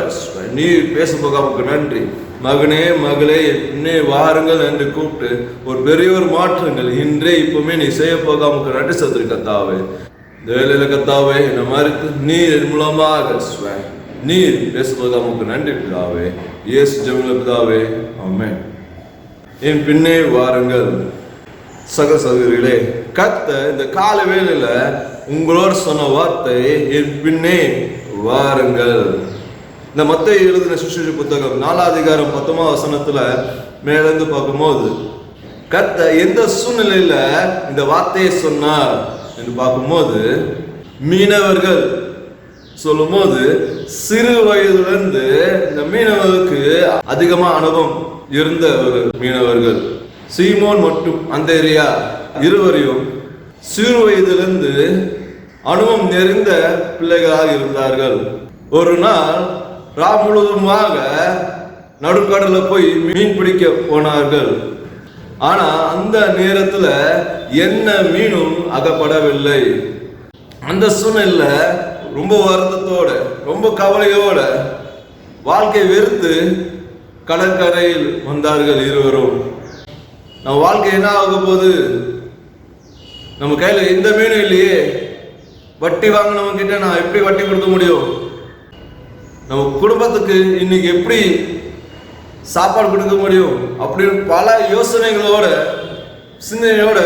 நீ பேசுவதாக நமக்கு நன்றி. மகனே மகளே பின்னே வாருங்கள் என்று கூப்பிட்டு ஒரு பெரிய ஒரு மாற்றங்கள் இன்றே இப்பவுமே நீ செய்ய போக நமக்கு நன்றி செலுத்துறேன் கர்த்தாவே. இந்த வேலையில கர்த்தாவே என்ன மறுத்து நீர் மூலமாக நீர் பேசுவது நமக்கு நன்றி பிதாவே. இயேசு ஜெபத்துல பிதாவே, ஆமென். என் பின்னே வாருங்கள். சகோதரர்களே, கர்த்தர் இந்த கால வேளையில உங்களோட சொன்ன வார்த்தை என் பின்னே வாருங்கள். இந்த மத்தேயு எழுதின சுவிசேஷ புத்தகம் 4 அதிகாரம் 19 வசனத்துல மேலிருந்து பார்க்கும்போது கர்த்தர் எந்த சூழ்நிலையில இந்த வார்த்தையை சொன்னார் என்று பார்க்கும்போது, மீனவர்கள் சொல்லும் போது சிறு வயதிலிருந்து இந்த மீனவர்களுக்கு அதிகமா அனுபவம் இருந்த ஒரு மீனவர்கள் சீமோன் மற்றும் அந்தேரியா இருவரையும் சிறு வயதிலிருந்து அனுபவம் நிறைந்த பிள்ளைகளாக இருந்தார்கள். ஒரு நாள் முழுவதுமாக நடுக்கடல போய் மீன் பிடிக்க போனார்கள். ஆனா அந்த நேரத்துல என்ன மீனும் அகப்படவில்லை. அந்த சூழ்நிலையில ரொம்ப வருத்தத்தோட ரொம்ப கவலையோட வாழ்க்கை வெறுத்து கடற்கரையில் வந்தார்கள் இருவரும். நம்ம வாழ்க்கை என்ன ஆக போகுது, நம்ம கையில எந்த மீனும் இல்லையே, வட்டி வாங்கினவங்க கிட்ட நான் எப்படி வட்டி கொடுக்க முடியும், நம்ம குடும்பத்துக்கு இன்னைக்கு எப்படி சாப்பாடு கொடுக்க முடியும் அப்படின்னு பல யோசனைகளோட சிந்தனையோட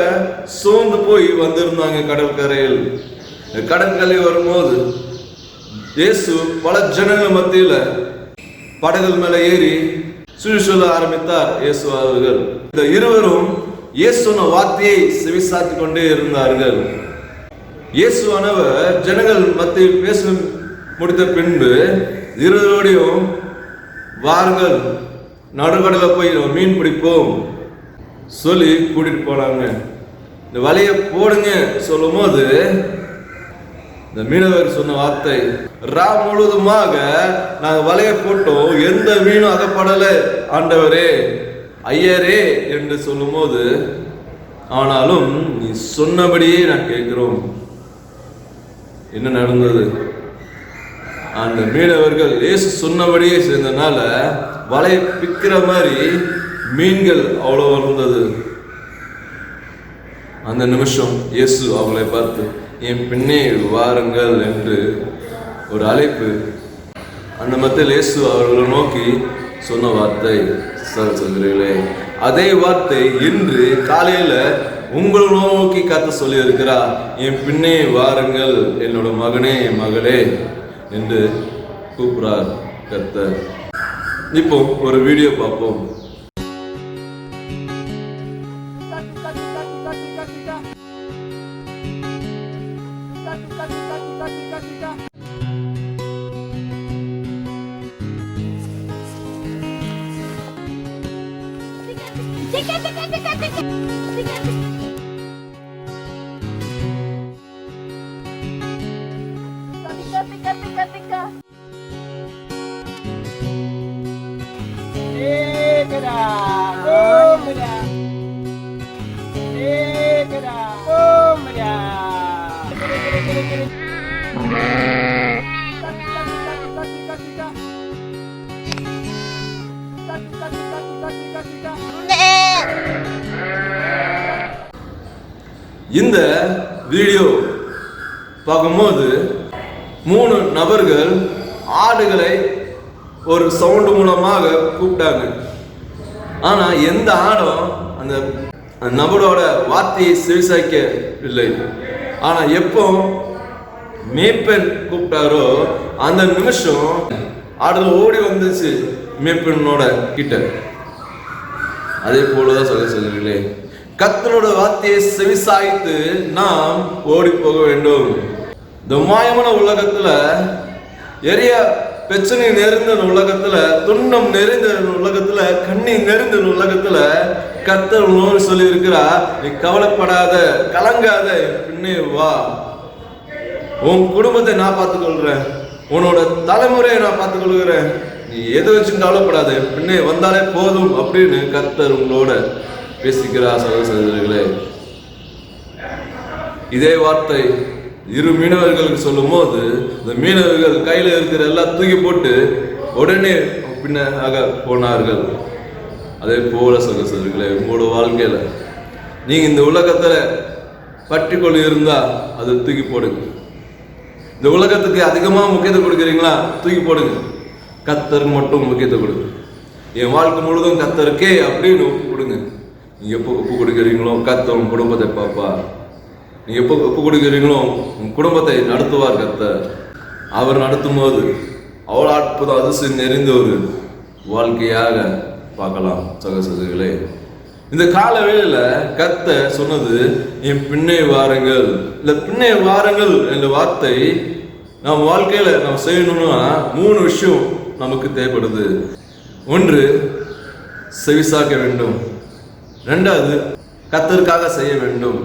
சோர்ந்து போய் வந்திருந்தாங்க கடற்கரையில். கடற்கரை வரும்போது இயேசு பல ஜனங்கள் மத்தியில படகுகள் மேல ஏறி சொல்ல ஆரம்பித்தார் இயேசு அவர்கள். இந்த இருவரும் இயேசுன வார்த்தையை செவிசாத்தி கொண்டே இருந்தார்கள். இயேசுவானவர் ஜனங்கள் மத்தியில் பேச முடித்த பின்பு இருவரோடையும் வாருங்கள் நடுக்கடல போய் மீன் பிடிப்போம் சொல்லி கூட்டிட்டு போனாங்க. இந்த வலையை போடுங்க சொல்லும் போது இந்த மீனவர் சொன்ன வார்த்தை, முழுவதுமாக நாங்கள் வலையை போட்டோம், எந்த மீனும் அகப்படல ஆண்டவரே ஐயரே என்று சொல்லும் போது, ஆனாலும் நீ சொன்னபடியே நான் கேட்கிறோம். என்ன நடந்தது? அந்த மீனவர்கள் இயேசு சொன்னபடியே சேர்ந்தனால வலையை பிக்கிற மாதிரி மீன்கள் அவ்வளோ வந்தது. அந்த நிமிஷம் இயேசு அவங்களை பார்த்து என் பின்னே வாருங்கள் என்று ஒரு அழைப்பு. அந்த மத்தியில் இயேசு அவர்களை நோக்கி சொன்ன வார்த்தை சொல்கிறீர்களே, அதே வார்த்தை இன்று காலையில உங்களை நோக்கி கர்த்தர் சொல்லி இருக்கிறார், என் பின்னே வாருங்கள் என்னோட மகனே மகளே என்று கூப்பிடுறார் கர்த்தர். இப்போ ஒரு வீடியோ பார்ப்போம். இந்த வீடியோ பார்க்கும்போது 3 நபர்கள் ஆடுகளை ஒரு சவுண்டு மூலமாக கூப்பிட்டாங்க. ஆனா எந்த ஆடும் அந்த நபரோட வார்த்தையை செவிசாய்க்கவில்லை. ஆனா எப்போ மேய்ப்பன் கூப்பிட்டாரோ அந்த நிமிஷம் ஆடுகள் ஓடி வந்துச்சு மேய்ப்பனோட கிட்ட. அதே போலதான் சொல்லுங்களே, கர்த்தரோட வார்த்தையை செவிசாய்த்து நாம் ஓடி போக வேண்டும். இந்த மாயமான உலகத்துல எரிய பிரச்சனை நிறைந்த உலகத்துல, துன்பம் நிறைந்த உலகத்துல, கண்ணீர் நிறைந்த உலகத்துல கர்த்தர் உன்னோடு சொல்லி இருக்கிறா, நீ கவலைப்படாத, கலங்காத, பின்னே வா. உன் குடும்பத்தை நான் பார்த்துக்கொள்றேன், உன்னோட தலைமுறையை நான் பார்த்துக்கொள்கிறேன், நீ எதை வச்சு கவலைப்படாத, பின்னே வந்தாலே போதும் அப்படின்னு கர்த்தர் உங்களோட பேசிக்கிறார். சகோதரர்களே, இதே வார்த்தை 2 மீனவர்களுக்கு சொல்லும் போது இந்த மீனவர்கள் கையில இருக்கிற எல்லாம் தூக்கி போட்டு உடனே பின்னாக போனார்கள். அதே போல சகோதரர்களே, உங்களோட வாழ்க்கையில நீங்க இந்த உலகத்துல பற்றிக்கொண்டு இருந்தா அதை தூக்கி போடுங்க. இந்த உலகத்துக்கு அதிகமா முக்கியத்துவம் கொடுக்குறீங்களா, தூக்கி போடுங்க. கர்த்தருக்கு மட்டும் முக்கியத்துவம் கொடுங்க. என் வாழ்க்கை முழுதும் கர்த்தருக்கே அப்படின்னு ஒப்பு கொடுங்க. நீங்க எப்போ ஒப்பு கொடுக்குறீங்களோ கர்த்தர் உங்க குடும்பத்தை பார்ப்பா. நீங்க எப்போ ஒப்பு கொடுக்குறீங்களோ உங்க குடும்பத்தை நடத்துவார் கர்த்தர். அவர் நடத்தும் போது அவ்வளோ அற்புதம் அதிசயம் நிறைந்த ஒரு வாழ்க்கையாக பார்க்கலாம். சகோதரர்களே, இந்த கால வேளையில கர்த்தர் சொன்னது என் பின்னே வாருங்கள். இந்த பின்னே வாருங்கள் என்ற வார்த்தை நம்ம வாழ்க்கையில நம்ம செய்யணும்னா 3 விஷயம் நமக்கு தேவைப்படுது. 1, செவிசாக்க வேண்டும். 2வது, கர்த்தருக்காக செய்ய வேண்டும்.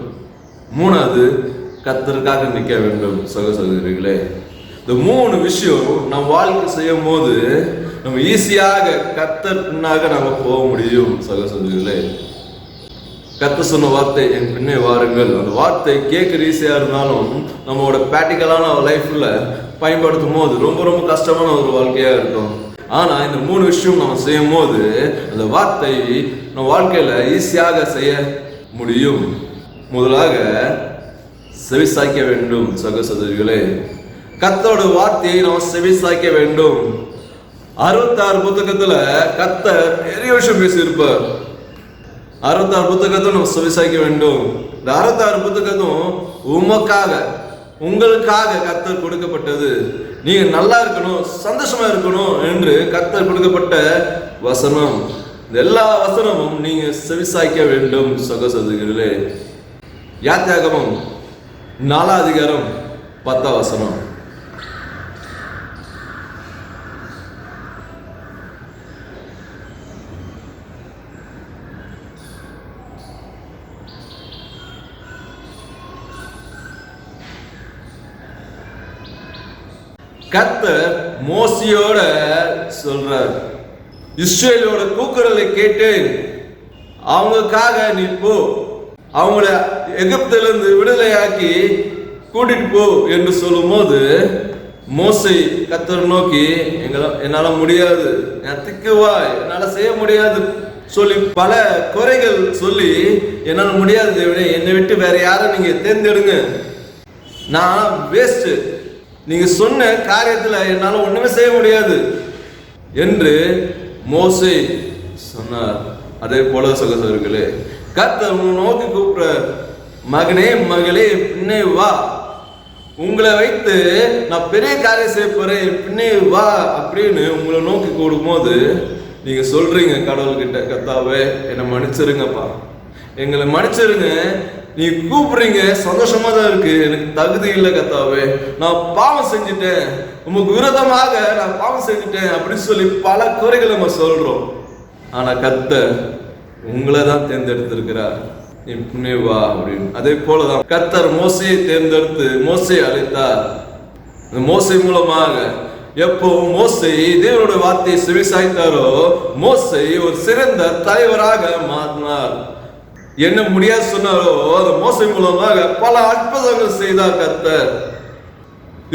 3வது, கர்த்தருக்காக நிற்க வேண்டும். சகோதரர்களே, இந்த 3 விஷயம் நம்ம வாழ்க்கை செய்யும் போது நம்ம ஈஸியாக கர்த்தர் பின்னாக நம்ம போக முடியும். சகோதரர்களே, கர்த்தர் சொன்ன வார்த்தை என் பின்னே வாருங்கள், அந்த வார்த்தை கேட்குற ஈஸியா இருந்தாலும் நம்மளோட ப்ராக்டிக்கலான லைஃப்ல பயன்படுத்தும் போது ரொம்ப ரொம்ப கஷ்டமான ஒரு வாழ்க்கையா இருக்கும். ஆனா இந்த 3 விஷயம் நம்ம செய்யும் போது அந்த வார்த்தை நம்ம வாழ்க்கையில ஈஸியாக செய்ய முடியும். முதலாக செவிசாய்க்க வேண்டும். சகோதரர்களே, கர்த்தரோட வார்த்தையை நாம் செவிசாய்க்க வேண்டும். 66 புத்தகத்துல கர்த்தர் நிறைய விஷயம் பேசியிருப்பார். 66 புத்தகத்தை நம்ம செவிசாய்க்க வேண்டும். இந்த 66 புத்தகத்தும் உமக்காக, உங்களுக்காக கர்த்தர் கொடுக்கப்பட்டது. நீங்க நல்லா இருக்கணும், சந்தோஷமா இருக்கணும் என்று கர்த்தர் கொடுக்கப்பட்ட வசனம். இந்த எல்லா வசனமும் நீங்க செவிசாய்க்க வேண்டும். சகோதரர்களே, யாத்திராகமம் 4 அதிகாரம் 10 வசனம். கர்த்தர் மோசையோட சொல்றார், இஸ்ரவேலோட கூக்குரலை கேட்டேன், அவங்களுக்காக நீ போ, அவங்கள எகிப்திலிருந்து விடுதலையாக்கி கூட்டிட்டு போ என்று சொல்லும் போது மோசே கர்த்தர் நோக்கி, என்னால முடியாது, என் திக்குவா, என்னால செய்ய முடியாது சொல்லி பல குறைகள் சொல்லி, என்னால முடியாது தேவனே, என்னை விட்டு வேற யாரும் நீங்க தேர்ந்தெடுங்க, நான் வேஸ்ட், நீங்க சொன்ன காரியத்துல என்னால ஒண்ணுமே செய்ய முடியாது என்று மோசே சொன்னார். அதே போல சகோதரர்களே, கர்த்தர் நோக்கி கூப்பிடுற, மகனே மகளே பின்னே வா, உங்களை வைத்து நான் பெரிய காரியம் செய்ய போறேன், பின்னே வா அப்படின்னு உங்களை நோக்கி கூடும் போது நீங்க சொல்றீங்க கடவுள்கிட்ட, கர்த்தாவே என்னை மன்னிச்சிருங்கப்பா, எங்களை மன்னிச்சிருங்க, நீ கூப்பிடுறீங்க, சந்தோஷமா தான் இருக்கு, எனக்கு தகுதி இல்லை கர்த்தாவே, நான் பாவம் செஞ்சுட்டேன், உமக்கு விரோதமாக நான் பாவம் செஞ்சுட்டேன் அப்படின்னு சொல்லி பல குறைகளை நம்ம சொல்றோம். ஆனா கர்த்தர் உங்களை தான் தேர்ந்தெடுத்திருக்கிறார், நீ முன்னே வா அப்படின்னு. அதே போலதான் கர்த்தர் மோசையை தேர்ந்தெடுத்து மோசையை அழைத்தார். இந்த மோசை மூலமாக எப்போ மோசை தேவனுடைய வார்த்தையை செவிசாய்த்தாரோ மோசை ஒரு சிறந்த தலைவராக மாறினார். என்ன முடியாது சொன்னாரோ அந்த மோசை மூலமாக பல அற்புதங்கள் செய்தார் கர்த்தர்.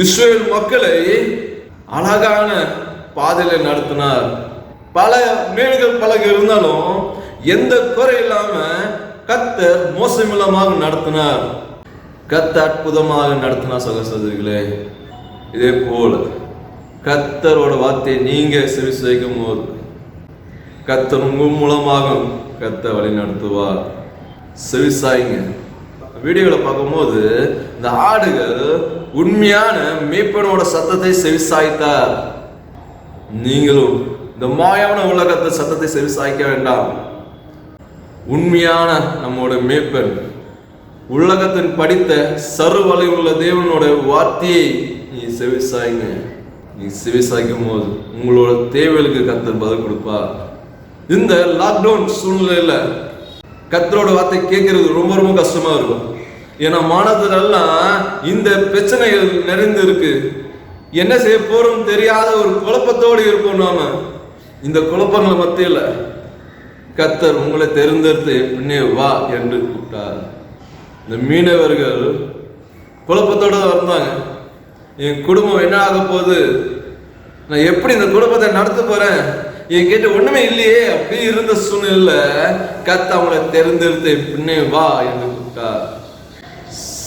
இஸ்ரவேல் மக்களை அழகான பாதையில நடத்தினார். பல மேடுகள் பலக இருந்தாலும் எந்த குறை இல்லாம கர்த்தர் மோசை மூலமாக நடத்தினார். கர்த்தர் அற்புதமாக நடத்தினார் சகோதரர்களே. இதே போல கர்த்தரோட வார்த்தையை நீங்க செவிசாய்க்கும் போது கர்த்தர் உங்க மூலமாக கர்த்தர் வழி நடத்துவார். செவிசாய்ங்க. வீடியோல பார்க்கும்போது இந்த ஆடுகள் உண்மையான மேய்ப்பனோட சத்தத்தை செவிசாய்த்தார். நீங்களும் இந்த மாயான உலகத்தை சத்தத்தை செவிசாய்க்க வேண்டாம். உண்மையான நம்மோட மேய்ப்பன் உலகத்தின் படித்த சர்வலை உள்ள தேவனோட வார்த்தையை நீ செவிசாய்ங்க. நீ செவிசாய்க்கும் போது உங்களோட தேவைகளுக்கு கர்த்தர் பதில் கொடுப்பார். இந்த லாக்டவுன் சூழ்நிலையில கர்த்தரோட வார்த்தை கேட்கறது ரொம்ப ரொம்ப கஷ்டமா இருக்கும். ஏன்னா மாணவர்களெல்லாம் இந்த பிரச்சனைகள் நிறைந்து இருக்கு. என்ன செய்ய போறோம் தெரியாத ஒரு குழப்பத்தோடு இருப்போம். நாம இந்த குழப்பங்கள் மத்தியில கர்த்தர் உங்களை தேர்ந்தெடுத்து பின்னே வா என்று கூப்பிட்டார். இந்த மீனவர்கள் குழப்பத்தோட வந்தாங்க. என் குடும்பம் என்ன ஆக போகுது, நான் எப்படி இந்த குடும்பத்தை நடத்த போறேன், என் கேட்டு ஒண்ணுமே இல்லையே அப்படி இருந்த சூழ்நிலை கர்த்தர் அவங்களை தேர்ந்தெடுத்து பின்னே வா என்று கூப்பிட்டார்.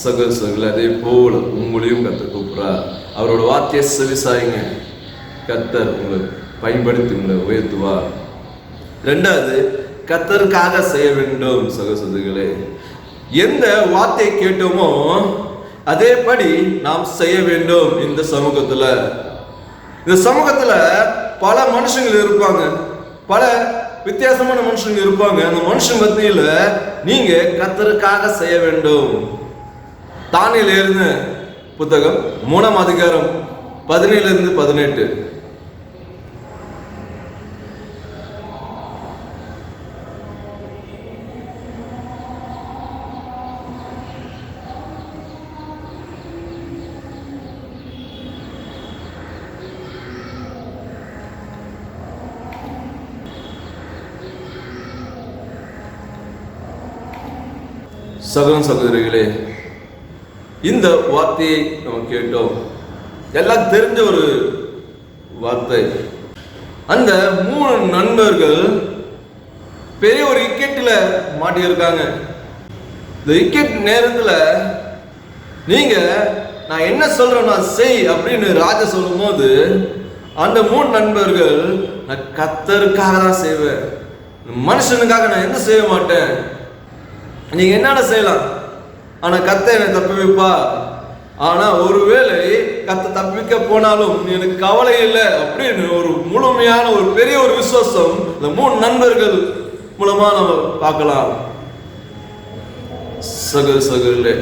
சகோதரர்களே, அதே போல உங்களையும் கர்த்தர் கூப்பிடுறார். அவரோட வார்த்தையை செவிசாய்ங்க. கர்த்தர் உங்களை பயன்படுத்தி உங்களை உயர்த்துவார். ரெண்டாவது, கர்த்தருக்காக செய்ய வேண்டும். சகோதரர்களே, எந்த வார்த்தை கேட்டோமோ அதேபடி நாம் செய்ய வேண்டும். இந்த சமூகத்துல பல மனுஷங்கள் இருப்பாங்க, பல வித்தியாசமான மனுஷங்க இருப்பாங்க. அந்த மனுஷன் மத்தியில நீங்க கர்த்தருக்காக செய்ய வேண்டும். தானியேல் எழுதின புத்தகம் 3ஆம் அதிகாரம் 17-18. சகோதரிகளே, இந்த வார்த்தையை நம்ம கேட்டோம். எல்லாம் தெரிஞ்ச ஒரு வார்த்தை. அந்த 3 நண்பர்கள் பெரிய ஒரு இக்கெட்ல மாட்டியிருக்காங்க. இந்த இக்கெட் நேரத்துல நீங்க நான் என்ன சொல்றேன் நான் செய் அப்படின்னு ராஜா சொல்லும் போது அந்த 3 நண்பர்கள் நான் கர்த்தருக்காக தான் செய்வேன், மனுஷனுக்காக நான் என்ன செய்ய மாட்டேன். நீங்க என்னென்ன செய்யலாம், ஆனா கர்த்தர் என்னை தப்பி வைப்பா. ஆனா ஒருவேளை கர்த்தர் தப்பிக்க போனாலும் எனக்கு கவலை இல்லை அப்படின்னு ஒரு முழுமையான ஒரு பெரிய ஒரு விசுவாசம் இந்த 3 நண்பர்கள் மூலமா நம்ம பார்க்கலாம். சகோதரர்களே,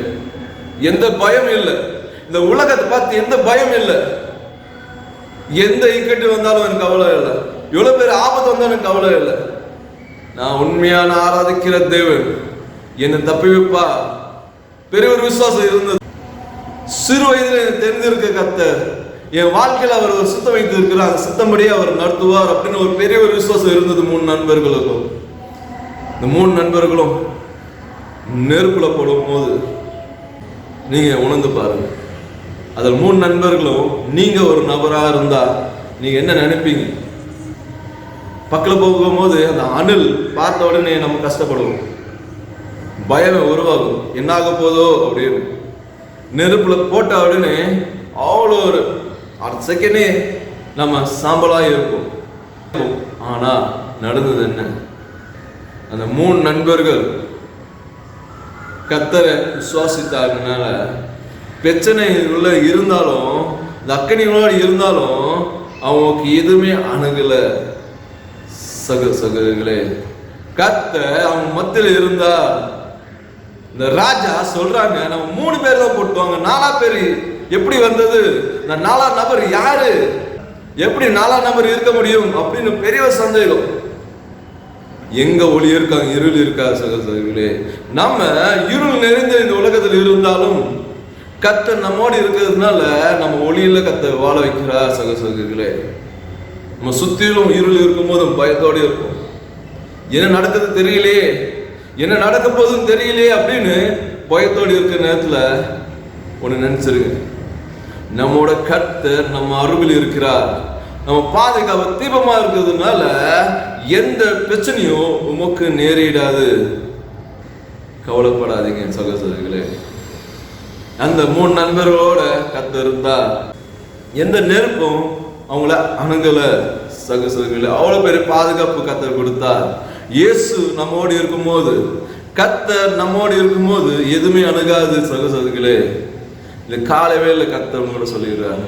எந்த பயம் இல்லை. இந்த உலகத்தை பார்த்து எந்த பயம் இல்லை. எந்த இக்கட்டு வந்தாலும் எனக்கு கவலை இல்லை. எவ்வளவு பேர் ஆபத்து வந்தாலும் எனக்கு கவலை இல்லை. நான் உண்மையான ஆராதிக்கிற தேவன் என்னை தப்பி வைப்பா. பெரிய ஒரு விசுவாசம் இருந்தது. சிறு வயதில் எனக்கு தெரிஞ்சிருக்க கர்த்தர் என் வாழ்க்கையில் அவர் ஒரு சித்தம் வைத்து இருக்கிறார், சித்தம்படியே அவர் நடத்துவார் அப்படின்னு ஒரு பெரிய ஒரு விசுவாசம் இருந்தது 3 நண்பர்களுக்கும். இந்த 3 நண்பர்களும் நெருப்புல போடும் போது நீங்க உணர்ந்து பாருங்க. அதில் 3 நண்பர்களும் நீங்க ஒரு நபராக இருந்தா நீங்க என்ன நினைப்பீங்க? பக்கத்தில் போகும்போது அந்த அணில் பார்த்த உடனே நம்ம கஷ்டப்படுவோம், பயம் உருவாகும், என்ன ஆக போதோ அப்படின்னு. நெருப்புல போட்ட உடனே அவ்வளோ ஒரு அடுத்த செகண்டே நம்ம சாம்பலாக இருப்போம். ஆனா நடந்தது என்ன? அந்த 3 நண்பர்கள் கர்த்தரை விசுவாசித்தாங்கனால பிரச்சனை உள்ள இருந்தாலும் அக்கனிகளோட இருந்தாலும் அவங்களுக்கு எதுவுமே அணுகல. சகோதரர்களே, கர்த்தர் அவங்க மத்தியில் இருந்தா இந்த ராஜா சொல்றாங்க நம்ம 3 பேர் தான் போட்டுவாங்க, 4 பேர் எப்படி வந்தது? இந்த 4ஆம் நபர் யாரு? எப்படி 4ஆம் நபர் இருக்க முடியும் அப்படின்னு பெரிய சந்தேகம். எங்க ஒளி இருக்காங்க, இருள் இருக்கா சகோதரர்களே. நம்ம இருள் நிறைந்த இந்த உலகத்தில் இருந்தாலும் கர்த்தர் நம்மோடு இருக்கிறதுனால நம்ம ஒளியில கர்த்தர் வாழ வைக்கிறார் சகோதரர்களே. நம்ம சுத்திலும் இருள் இருக்கும் போதும் பயத்தோடு இருக்கும். என்ன நடக்குது தெரியலையே, என்ன நடக்க போதுன்னு தெரியலையே அப்படின்னு பயத்தோடு இருக்கிற நேரத்துல ஒண்ணு நினைச்சிருங்க, நம்மோட கர்த்தர் நம்ம அருகில் இருக்கிறார். நம்ம பாதுகாப்பு தீபமா இருக்கிறதுனால எந்த பிரச்சனையும் உமக்கு நேரிடாது. கவலைப்படாதீங்க சகோதரர்களே. அந்த 3 நண்பர்களோட கர்த்தர் இருந்தா எந்த நெருப்பும் அவங்கள அணுகல சகோதரர்களே. அவ்வளவு பெரிய பாதுகாப்பு கர்த்தர் கொடுத்தார். இயேசு நம்மோடு இருக்கும்போது, கர்த்தர் நம்மோடு இருக்கும்போது எதுவுமே அணுகாது சகோதரர்களே. இந்த காலை வேளையில கர்த்தர் உங்களோட சொல்லிடுறார்,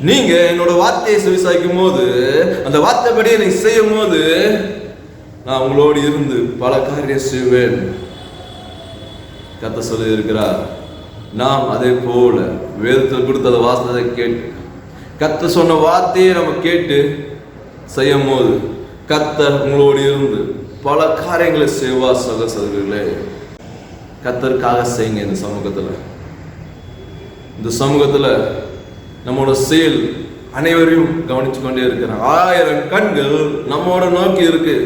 நீங்க என்னோட வார்த்தையை செவிசாய்க்கும் போது, அந்த வார்த்தைப்படியே நீங்க செய்யும் போது நான் உங்களோடு இருந்து பல காரியம் செய்வேன் கர்த்தர் சொல்லி இருக்கிறார். நாம் அதே போல வேதத்தில் கொடுத்த வாசத்தை கேட்டு கர்த்தர் சொன்ன வார்த்தையை நம்ம கேட்டு செய்யும் போது கர்த்தர் உங்களோடு இருந்து பல காரியங்களை செய்வா சகோதரர்களே. கர்த்தருக்காக செய்யுங்க. இந்த சமூகத்துல நம்மோட செயல் அனைவரையும் கவனிச்சு கொண்டே இருக்கிறாங்க. 1000 கண்கள் நம்மோட நோக்கி இருக்கு.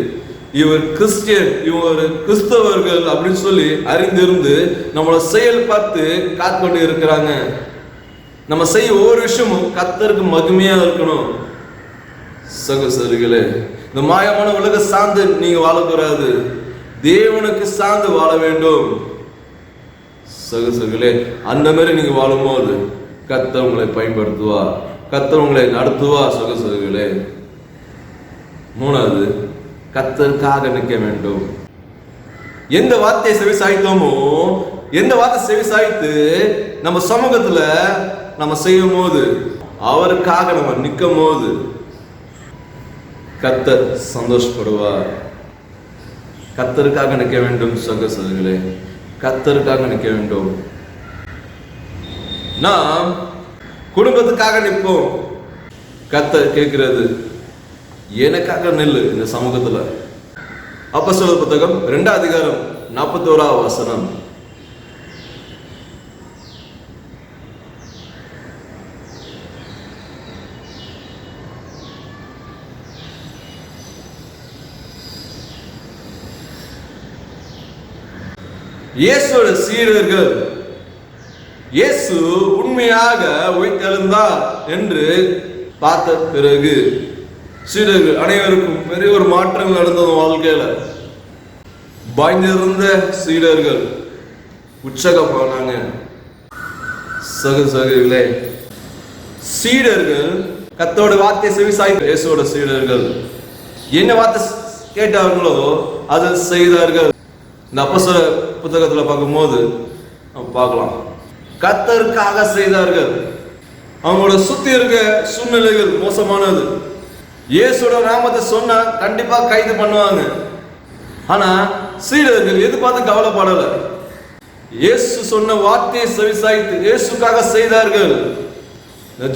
இவர் கிறிஸ்டியன், இவர் கிறிஸ்தவர்கள் அப்படின்னு சொல்லி அறிந்திருந்து நம்மளோட செயல் பார்த்து காத்துக்கொண்டு இருக்கிறாங்க. நம்ம செய்ய ஒவ்வொரு விஷயமும் கர்த்தருக்கு மகிமையா இருக்கணும் சகோதரர்களே. இந்த மாயமான உலக சார்ந்து நீங்க வாழக்கூடாது, தேவனுக்கு சார்ந்து வாழ வேண்டும் சகோதரர்களே. அந்த மாதிரி நீங்க வாழும்போது கர்த்தர் உங்களை பயன்படுத்துவார், கர்த்தர் உங்களை நடத்துவார் சகோதரர்களே. 3வது, கர்த்தருக்காக நிற்க வேண்டும். எந்த வார்த்தையை செவி சாய்த்தோமோ, எந்த வார்த்தை செவி சாய்த்து நம்ம சமூகத்துல நம்ம செய்யும் போது, அவருக்காக நம்ம நிற்கும் போது கர்த்தர் சந்தோஷப்படுவார். கர்த்தருக்காக நிற்க வேண்டும் சகோதரர்களே, கர்த்தருக்காக நிற்க வேண்டும். நாம் குடும்பத்துக்காக நிற்போம். கர்த்தர் கேட்கிறது, எனக்காக நெல்லு இந்த சமூகத்துல. அப்போஸ்தலர் புத்தகம் 2 அதிகாரம் 41 வசனம். இயேசுவோட சீடர்கள் இயேசு உண்மையாக உயிர்த்தெழுந்தார் என்று பார்த்த பிறகு சீடர்கள் அனைவருக்கும் பெரிய ஒரு மாற்றங்கள் நடந்தது வாழ்க்கையில. பயந்திருந்த சீடர்கள் உற்சாகமானாங்க சகோதரர்களே. சீடர்கள் கர்த்தரோட வார்த்தை செவி சாய்த்து இயேசுவோட சீடர்கள் என்ன வார்த்தை கேட்டார்களோ அதை செய்தார்கள். இந்த அப்போஸ்தலர் புத்தகத்துல பார்க்கும்போது பார்க்கலாம், கர்த்தருக்காக செய்தார்கள். அவங்களோட சுத்தி இருக்க சூழ்நிலைகள் மோசமானது. இயேசுவோட நாமத்தை சொன்னா கண்டிப்பா கைது பண்ணுவாங்க. ஆனா சீடர்கள் எது பார்த்து கவலைப்படல. இயேசு சொன்ன வார்த்தையை செவிசாய்த்து இயேசுக்காக செய்தார்கள்.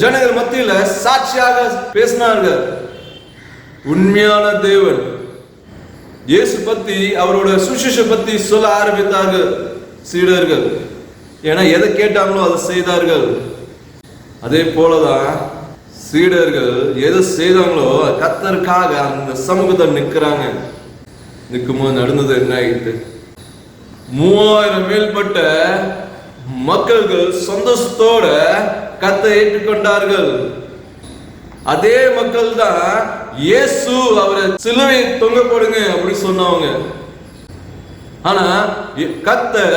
ஜனங்கள் மத்தியில சாட்சியாக பேசினார்கள். உண்மையான தேவன் இயேசு பத்தி, அவரோட சுவிசேஷ பத்தி சொல்ல ஆரம்பித்தார்கள் சீடர்கள். ஏன்னா எதை கேட்டாங்களோ அதை செய்தார்கள். அதே போலதான் சீடர்கள் எதை செய்தாங்களோ கர்த்தருக்காக அந்த சமூகத்தில் நிற்கிறாங்க. நிற்கும்போது நடந்தது என்ன ஆயிட்டு, 3000 மேற்பட்ட மக்கள்கள் சந்தோஷத்தோட கர்த்தரை ஏற்றுக்கொண்டார்கள். அதே மக்கள் தான் இயேசு அவரை சிலுவை தொங்க போடுங்க அப்படி சொன்னவங்க. ஆனா கர்த்தர்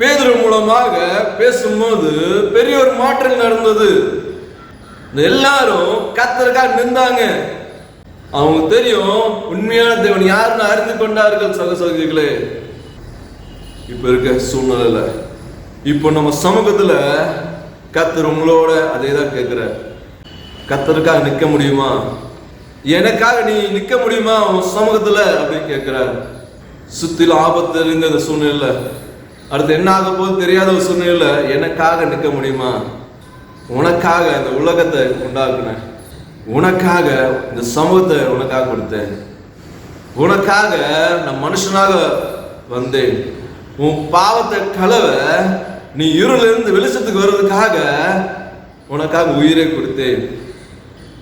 பேதுரு மூலமாக பேசும்போது பெரிய ஒரு மாற்றம் நடந்தது. எல்லாரும் கர்த்தருக்காக நின்றாங்க. அவங்க தெரியும் உண்மையான தேவன் யாருன்னு அறிந்து கொண்டார்கள் சகோதரர்களே. இப்ப இருக்க சூழ்நிலையில, இப்போ நம்ம சமூகத்துல கர்த்தர் உங்களோட அதே தான் கேட்கிறார். கர்த்தருக்காக நிற்க முடியுமா? எனக்காக நீ நிற்க முடியுமா உன் சமூகத்துல அப்படின்னு கேட்கிறார். சுத்திலும் ஆபத்து இருந்த இந்த சூழ்நிலை, அடுத்து என்ன ஆக போது தெரியாத ஒரு சூழ்நிலை, எனக்காக நிற்க முடியுமா? உனக்காக இந்த உலகத்தை உண்டாக்குனேன், உனக்காக இந்த சமூகத்தை உனக்காக கொடுத்தேன். உனக்காக நான் மனுஷனாக வந்தேன். உன் பாவத்தை கலவ நீ இருளிலிருந்து வெளிச்சத்துக்கு வர்றதுக்காக உனக்காக உயிரை கொடுத்தேன்.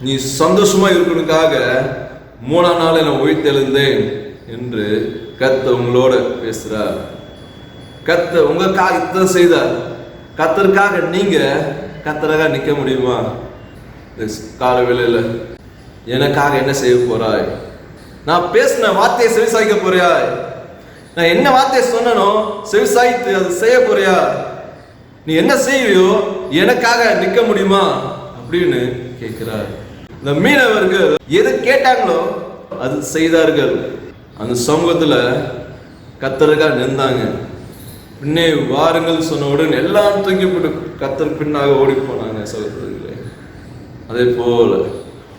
நீ சந்தோஷமா இருக்கணுக்காக 3ஆம் நாள் நான் உயிர்த்தெழுந்தேன் என்று கர்த்தர் உங்களோட பேசுறார். கர்த்தர் உங்களுக்காக இத்தனை செய்தார். கர்த்தருக்காக நீங்க கர்த்தராக நிக்க முடியுமா? கால வேளையில எனக்காக என்ன செய்ய போறாய்? நான் பேசின வார்த்தையை செவிசாய்க்க போறியா? நான் என்ன வார்த்தையை சொன்னனோ செவிசாய்த்து அது செய்ய போறியா? நீ என்ன செய்வியோ எனக்காக நிக்க முடியுமா அப்படின்னு கேட்கிறார். இந்த மீனவர்கள் எது கேட்டாங்களோ அது செய்தார்கள். அந்த சமூகத்துல கர்த்தருக்காக நின்றாங்க. பின்னே வாருங்கள் சொன்ன உடனே எல்லாம் தூக்கி போட்டு கர்த்தர் பின்னாக ஓடி போனாங்க. சகோதரர்களே, அதே போல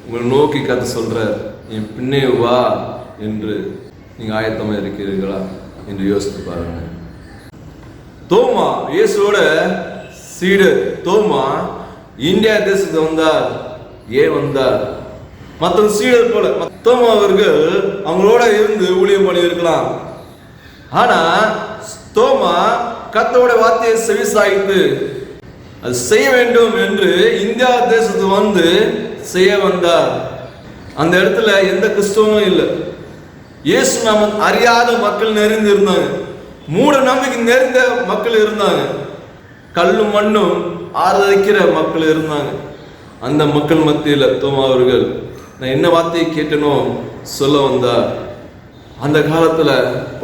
உங்களை நோக்கி கர்த்தர் சொல்றார், என் பின்னே வா என்று நீங்க ஆயத்தமா இருக்கிறீர்களா என்று யோசித்து பாருங்க. தோமா இயேசுவோட சீடர். தோமா இந்தியா தேசத்துக்கு வந்தார். ஏன் வந்தார்? மற்ற சீடர் போல தோமா அவர்கள் அவங்களோட இருந்து ஊழியம் பண்ணி இருக்கலாம். ஆனா தோமா கர்த்தரோட வார்த்தையை செவிசாய்த்து அது செய்ய வேண்டும் என்று இந்தியா தேசத்துக்கு வந்து செய்ய வந்தார். அந்த இடத்துல எந்த கிறிஸ்தவமும் இல்லை. இயேசு நாம அறியாத மக்கள் நிறைந்து இருந்தாங்க. மூட நம்பிக்கை நிறைந்த மக்கள் இருந்தாங்க. கல்லும் மண்ணும் ஆராதிக்கிற மக்கள் இருந்தாங்க. அந்த மக்கள் மத்தியில தோமா அவர்கள் நான் என்ன வார்த்தையை கேட்டனோ சொல்ல வந்தார். அந்த காலத்துல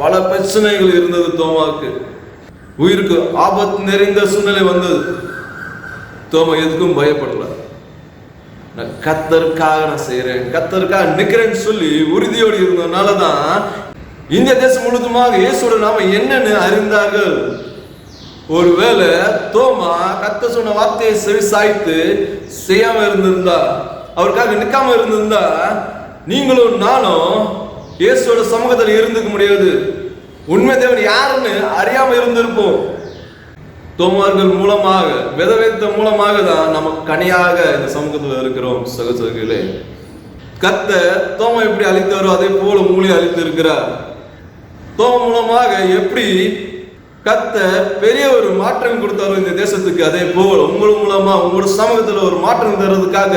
பல பிரச்சனைகள் இருந்தது. தோமாவுக்கு உயிருக்கு ஆபத்து நிறைந்த சூழ்நிலை வந்தது. தோமா எதுக்கும் பயப்படல. நான் கர்த்தருக்காக நான் செய்யறேன், கர்த்தருக்காக நிக்கிறேன்னு சொல்லி உறுதியோடு இருந்ததுனாலதான் இந்திய தேசம் முழுதுமாக இயேசுவோட நாம என்னன்னு அறிந்தார்கள். ஒருவேளை தோமா கர்த்தர் சொன்ன வார்த்தையை செவிசாய்த்து செய்யாம இருந்திருந்தா, அவருக்காக நிக்காம இருந்திருந்தா, நீங்களும் நானும் இயேசுவோட சமூகத்தில் இருந்துக்க முடியாது. உண்மை தேவன் யாருன்னு அறியாம இருந்திருப்போம். தோமார்கள் மூலமாக விதவேத்த மூலமாக தான் நம்ம கனியாக இந்த சமூகத்தில் இருக்கிறோம். சகோதரர்களே, கர்த்தர் தோமா எப்படி அழித்தாரோ அதே போல உங்களையும் அழித்து இருக்கிறார். தோமா மூலமாக எப்படி கர்த்தர் பெரிய ஒரு மாற்றம் கொடுத்தாரோ இந்த தேசத்துக்கு, அதே போல உங்கள் மூலமா உங்களோட சமூகத்தில் ஒரு மாற்றம் தர்றதுக்காக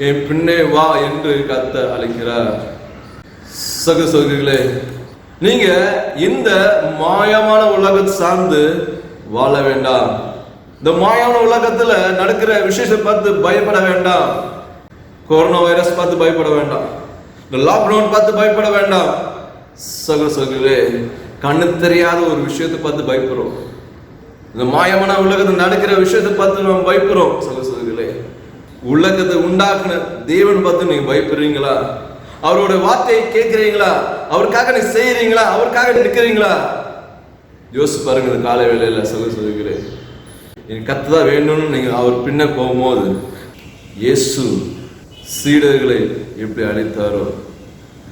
என் பின்னே வா என்று கர்த்தர் அழைக்கிறார். சகோதரர்களே, நீங்க இந்த மாயமான உலகத்தை சார்ந்து வாழ வேண்டாம். இந்த மாயமான உலகத்துல நடக்கிற விசேஷத்தை பார்த்து பயப்பட வேண்டாம். கொரோனா வைரஸ் பார்த்து பயப்பட வேண்டாம். இந்த லாக்டவுன் பார்த்து பயப்பட வேண்டாம். சகோதரர்களே, கண்ணு தெரியாத ஒரு விஷயத்தை பார்த்து பயப்படுறோம். இந்த மாயமான உலகத்தில் நடக்கிற விஷயத்தை பார்த்து நம்ம பயப்படுறோம். சகோதரர்களே, உலகத்தை உண்டாக்குன தேவன் பார்த்து நீங்க பயப்படுறீங்களா? அவரோட வார்த்தையை கேட்கிறீங்களா? அவருக்காக நீ செய்யறீங்களா? அவருக்காக நிற்கிறீங்களா? யோசிச்சு பாருங்க. இந்த காலை வேளையில சகோதரர்களே, எனக்கு கர்த்தர் வேணும்னு நீங்க அவர் பின்ன போகும்போது இயேசு சீடர்களை எப்படி அழைத்தாரோ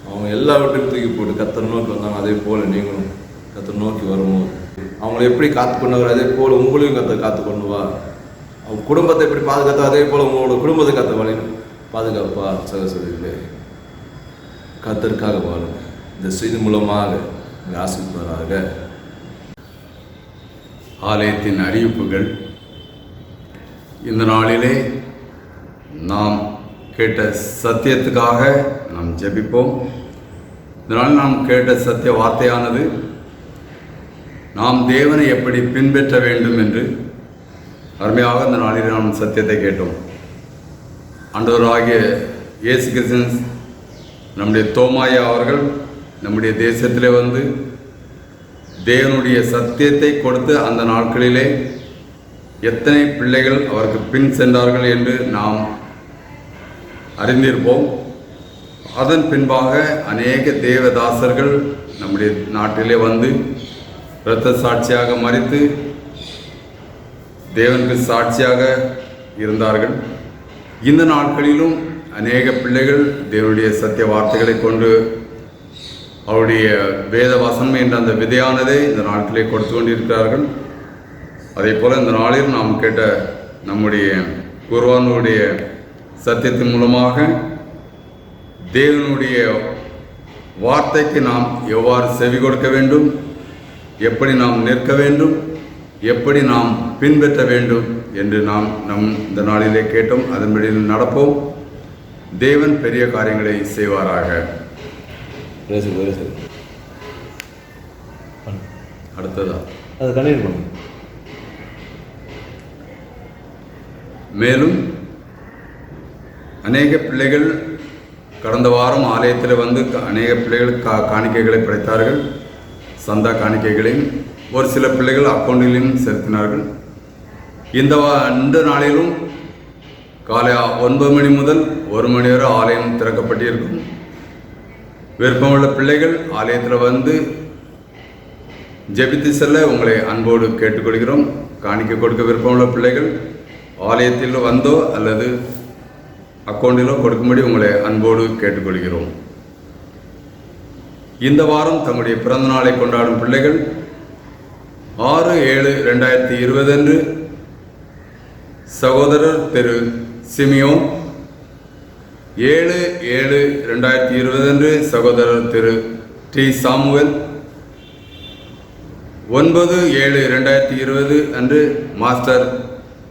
அவங்க எல்லாவற்றையும் தூக்கி போட்டு கர்த்தர் நோக்கி வந்தாங்க. அதே போல நீங்களும் கர்த்தர் நோக்கி வரும்போது அவங்களை எப்படி காத்து கொண்டவர் அதே போல உங்களையும் கர்த்தர் காத்து கொண்டுவா. அவங்க குடும்பத்தை எப்படி பாதுகாத்தா அதே போல உங்களோட குடும்பத்தை கர்த்தர் வழி பாதுகாப்பா. சகோதரர்களே, கர்த்தருக்காக வாழுங்க. இந்த செய்தி மூலமாக ஆசீர்வதிப்பாராக. ஆலயத்தின் அறிவிப்புகள். இந்த நாளிலே நாம் கேட்ட சத்தியத்துக்காக நாம் ஜெபிப்போம். இதனால் நாம் கேட்ட சத்திய வார்த்தையானது நாம் தேவனை எப்படி பின்பற்ற வேண்டும் என்று அருமையாக இந்த நாளிலே நாம் சத்தியத்தை கேட்டோம். ஆண்டவராகிய இயேசு கிறிஸ்து நம்முடைய தோமாயா அவர்கள் நம்முடைய தேசத்திலே வந்து தேவனுடைய சத்தியத்தை கொடுத்து அந்த நாட்களிலே எத்தனை பிள்ளைகள் அவருக்கு பின் சென்றார்கள் என்று நாம் அறிந்திருப்போம். அதன் பின்பாக அநேக தேவதாசர்கள் நம்முடைய நாட்டிலே வந்து இரத்த சாட்சியாக மரித்து தேவனுக்கு சாட்சியாக இருந்தார்கள். இந்த நாட்களிலும் அநேக பிள்ளைகள் தேவனுடைய சத்திய வார்த்தைகளை கொண்டு அவருடைய வேத வசனம் என்ற அந்த விதையானதை இந்த நாட்களே கொடுத்து கொண்டிருக்கிறார்கள். அதே போல் இந்த நாளில் நாம் கேட்ட நம்முடைய குர்ஆனுடைய சத்தியத்தின் மூலமாக தேவனுடைய வார்த்தைக்கு நாம் எவ்வாறு செவி கொடுக்க வேண்டும், எப்படி நாம் நிற்க வேண்டும், எப்படி நாம் பின்பற்ற வேண்டும் என்று நாம் இந்த நாளிலே கேட்டோம். அதன்படி நடப்போம். தேவன் பெரிய காரியங்களை செய்வாராக. அடுத்ததா அது கண்டினியூ பண்ணுங்க. மேலும் அநேக பிள்ளைகள் கடந்த வாரம் ஆலயத்தில் வந்து அநேக பிள்ளைகள் காணிக்கைகளை படைத்தார்கள். சந்தா காணிக்கைகளையும் ஒரு சில பிள்ளைகள் அக்கௌண்டிலையும் செலுத்தினார்கள். இந்த நாளிலும் காலை 9 மணி முதல் 1 மணி வரை ஆலயம் திறக்கப்பட்டிருக்கும். விருப்பமுள்ள பிள்ளைகள் ஆலயத்தில் வந்து ஜெபித்து செல்ல உங்களை அன்போடு கேட்டுக்கொள்கிறோம். காணிக்கை கொடுக்க விருப்பமுள்ள பிள்ளைகள் ஆலயத்தில் வந்தோ அல்லது அக்கௌண்டிலோ கொடுக்கும்படி உங்களை அன்போடு கேட்டுக்கொள்கிறோம். இந்த வாரம் தங்களுடைய பிறந்த நாளை கொண்டாடும் பிள்ளைகள் 6/7/2020 அன்று சகோதரர் திரு சிமியோன், 7/7/2020 அன்று சகோதரர் திரு டி சாமுவேல், 9/7/2020 அன்று மாஸ்டர்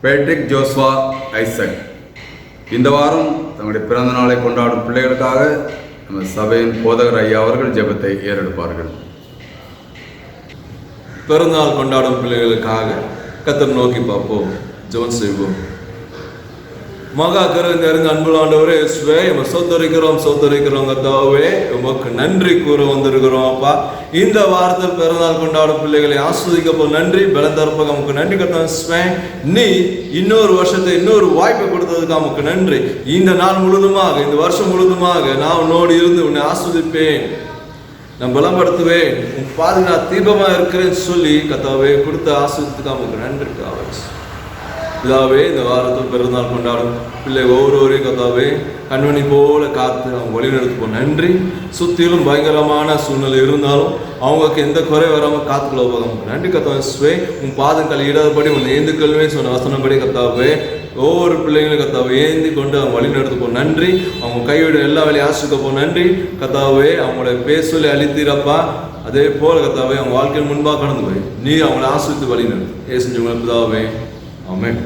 பேட்ரிக் ஜோஸ்வா ஐசக். இந்த வாரம் தங்களுடைய பிறந்த நாளை கொண்டாடும் பிள்ளைகளுக்காக நம்ம சபையின் போதகர் ஐயா அவர்கள் ஜெபத்தை ஏறெடுப்பார்கள். பிறந்தநாள் கொண்டாடும் பிள்ளைகளுக்காக கர்த்தர் நோக்கி பார்ப்போம், ஜெபம் செய்வோம். மகா கருணை நிறைந்த அன்புள்ள ஆண்டவரே இயேசுவே, சோத்தரிக்கிறோம் கர்த்தாவே, உமக்கு நன்றி கூற வந்திருக்கிறோம் அப்பா. இந்த வாரத்தில் பிறந்தநாள் கொண்டாடும் பிள்ளைகளை ஆஸ்வதிக்கப்போ நன்றி, பலம் தரப்பக நமக்கு நன்றி கர்த்தாவே. நீ இன்னொரு வருஷத்தை இன்னொரு வாய்ப்பை கொடுத்ததுக்கு நமக்கு நன்றி. இந்த நாள் முழுதுமாக இந்த வருஷம் முழுதுமாக நான் உன்னோடு இருந்து உன்னை ஆஸ்வதிப்பேன், நான் பலப்படுத்துவேன், உன் பாதுகா தீபமா இருக்கிறேன்னு சொல்லி கர்த்தாவே கொடுத்த ஆஸ்வதித்துக்கு நமக்கு நன்றி இதாவே. இந்த வாரத்தில் பிறந்தநாள் கொண்டாடும் பிள்ளை ஒவ்வொருவரையும் கர்த்தாவே கண்மணி போல காத்து அவங்க வழிநடத்துப்போ நன்றி. சுற்றிலும் பயங்கரமான சூழ்நிலை இருந்தாலும் அவங்களுக்கு எந்த குறை வராமல் காத்துக்குள்ள போதும் நன்றி கர்த்தாவே. உன் பாதங்கள் இடாதபடி உன் ஏந்து கல்வே சொன்ன வசனப்படி கர்த்தாவே ஒவ்வொரு பிள்ளைங்களும் கர்த்தாவை ஏந்தி கொண்டு அவங்க வழி நடத்துப்போ நன்றி. அவங்க கைவிட எல்லா வேலையும் ஆசிரிக்கப்போ நன்றி கர்த்தாவே. அவங்கள பேசொல்லி அழித்தீரப்பா, அதே போல கர்த்தாவே அவங்க வாழ்க்கையில் முன்பாக கடந்து போய் நீ அவங்களை ஆசிரித்து வழி நடத்து ஏசுஞ்சவங்களை பிதாவே, ஆமென்.